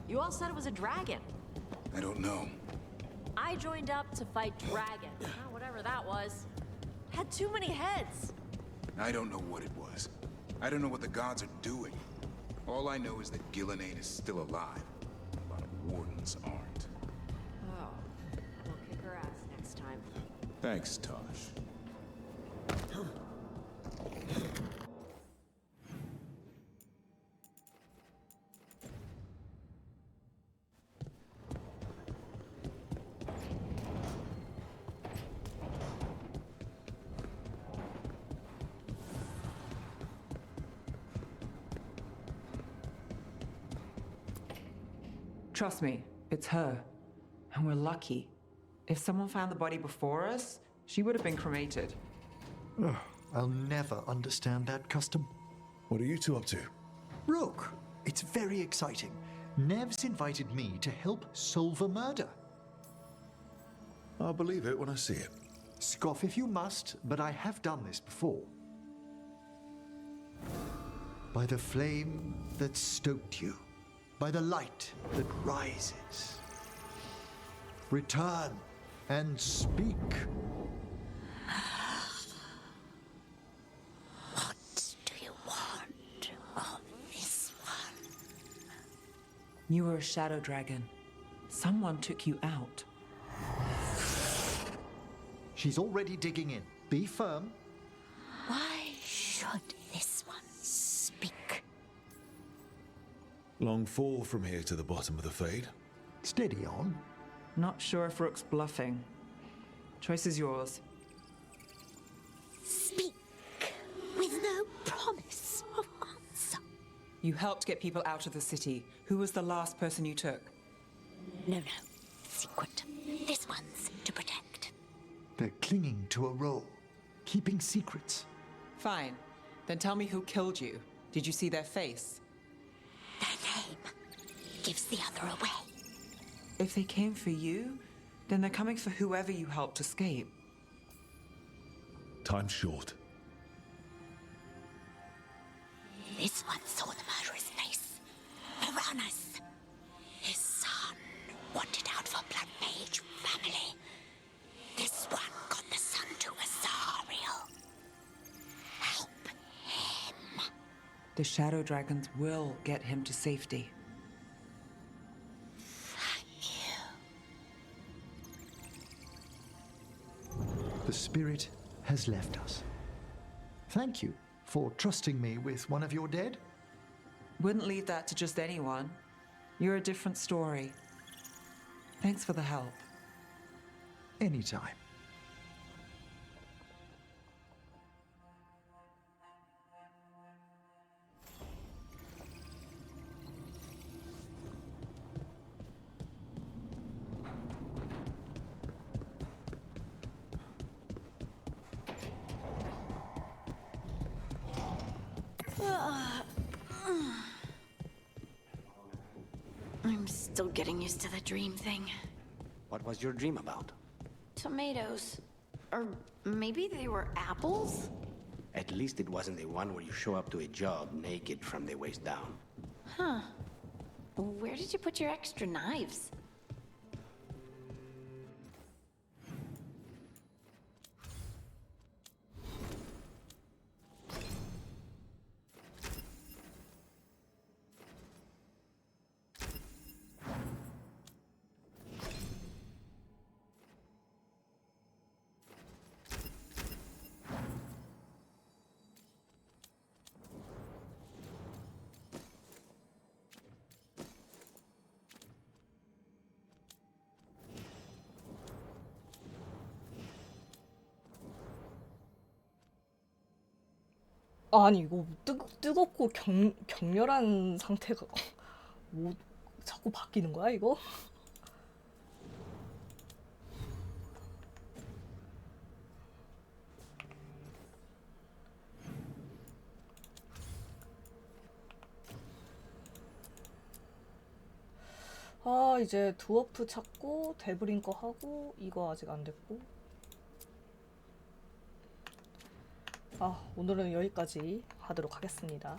You all said it was a dragon. I don't know. I joined up to fight dragon. Whatever that was. It had too many heads. I don't know what it was. I don't know what the gods are doing. All I know is that Gillenane is still alive. A lot of wardens aren't. Oh. We'll kick her ass next time. Thanks, Tosh. Trust me, it's her. And we're lucky. If someone found the body before us, she would have been cremated. Ugh, I'll never understand that custom. What are you two up to? Look, it's very exciting. Nev's invited me to help solve a murder. I'll believe it when I see it. Scoff if you must, but I have done this before. By the flame that stoked you, by the light that rises. Return and speak. What do you want of this one? You were a shadow dragon. Someone took you out. She's already digging in. Be firm. Why should this one speak? Long fall from here to the bottom of the fade. Steady on. Not sure if Rook's bluffing. Choice is yours. Speak with no promise of answer. You helped get people out of the city. Who was the last person you took? No. Secret. This one's to protect. They're clinging to a role, keeping secrets. Fine. Then tell me who killed you. Did you see their face? Their name gives the other away. If they came for you, then they're coming for whoever you helped escape. Time's short. This one saw the murderer's face. Piranhas. His son wanted out for Blood Mage family. This one got the son to Azariel. Help him. The shadow dragons will get him to safety. The spirit has left us. Thank you for trusting me with one of your dead. Wouldn't leave that to just anyone. You're a different story. Thanks for the help. Anytime. I'm still getting used to the dream thing. What was your dream about? Tomatoes. Or maybe they were apples? At least it wasn't the one where you show up to a job naked from the waist down. Huh. Where did you put your extra knives? 아니 이거 뜨겁고 격렬한 상태가 뭐 자꾸 바뀌는 거야 이거? 아 이제 드워프 찾고 데브린 거 하고 이거 아직 안 됐고 오늘은 여기까지 하도록 하겠습니다.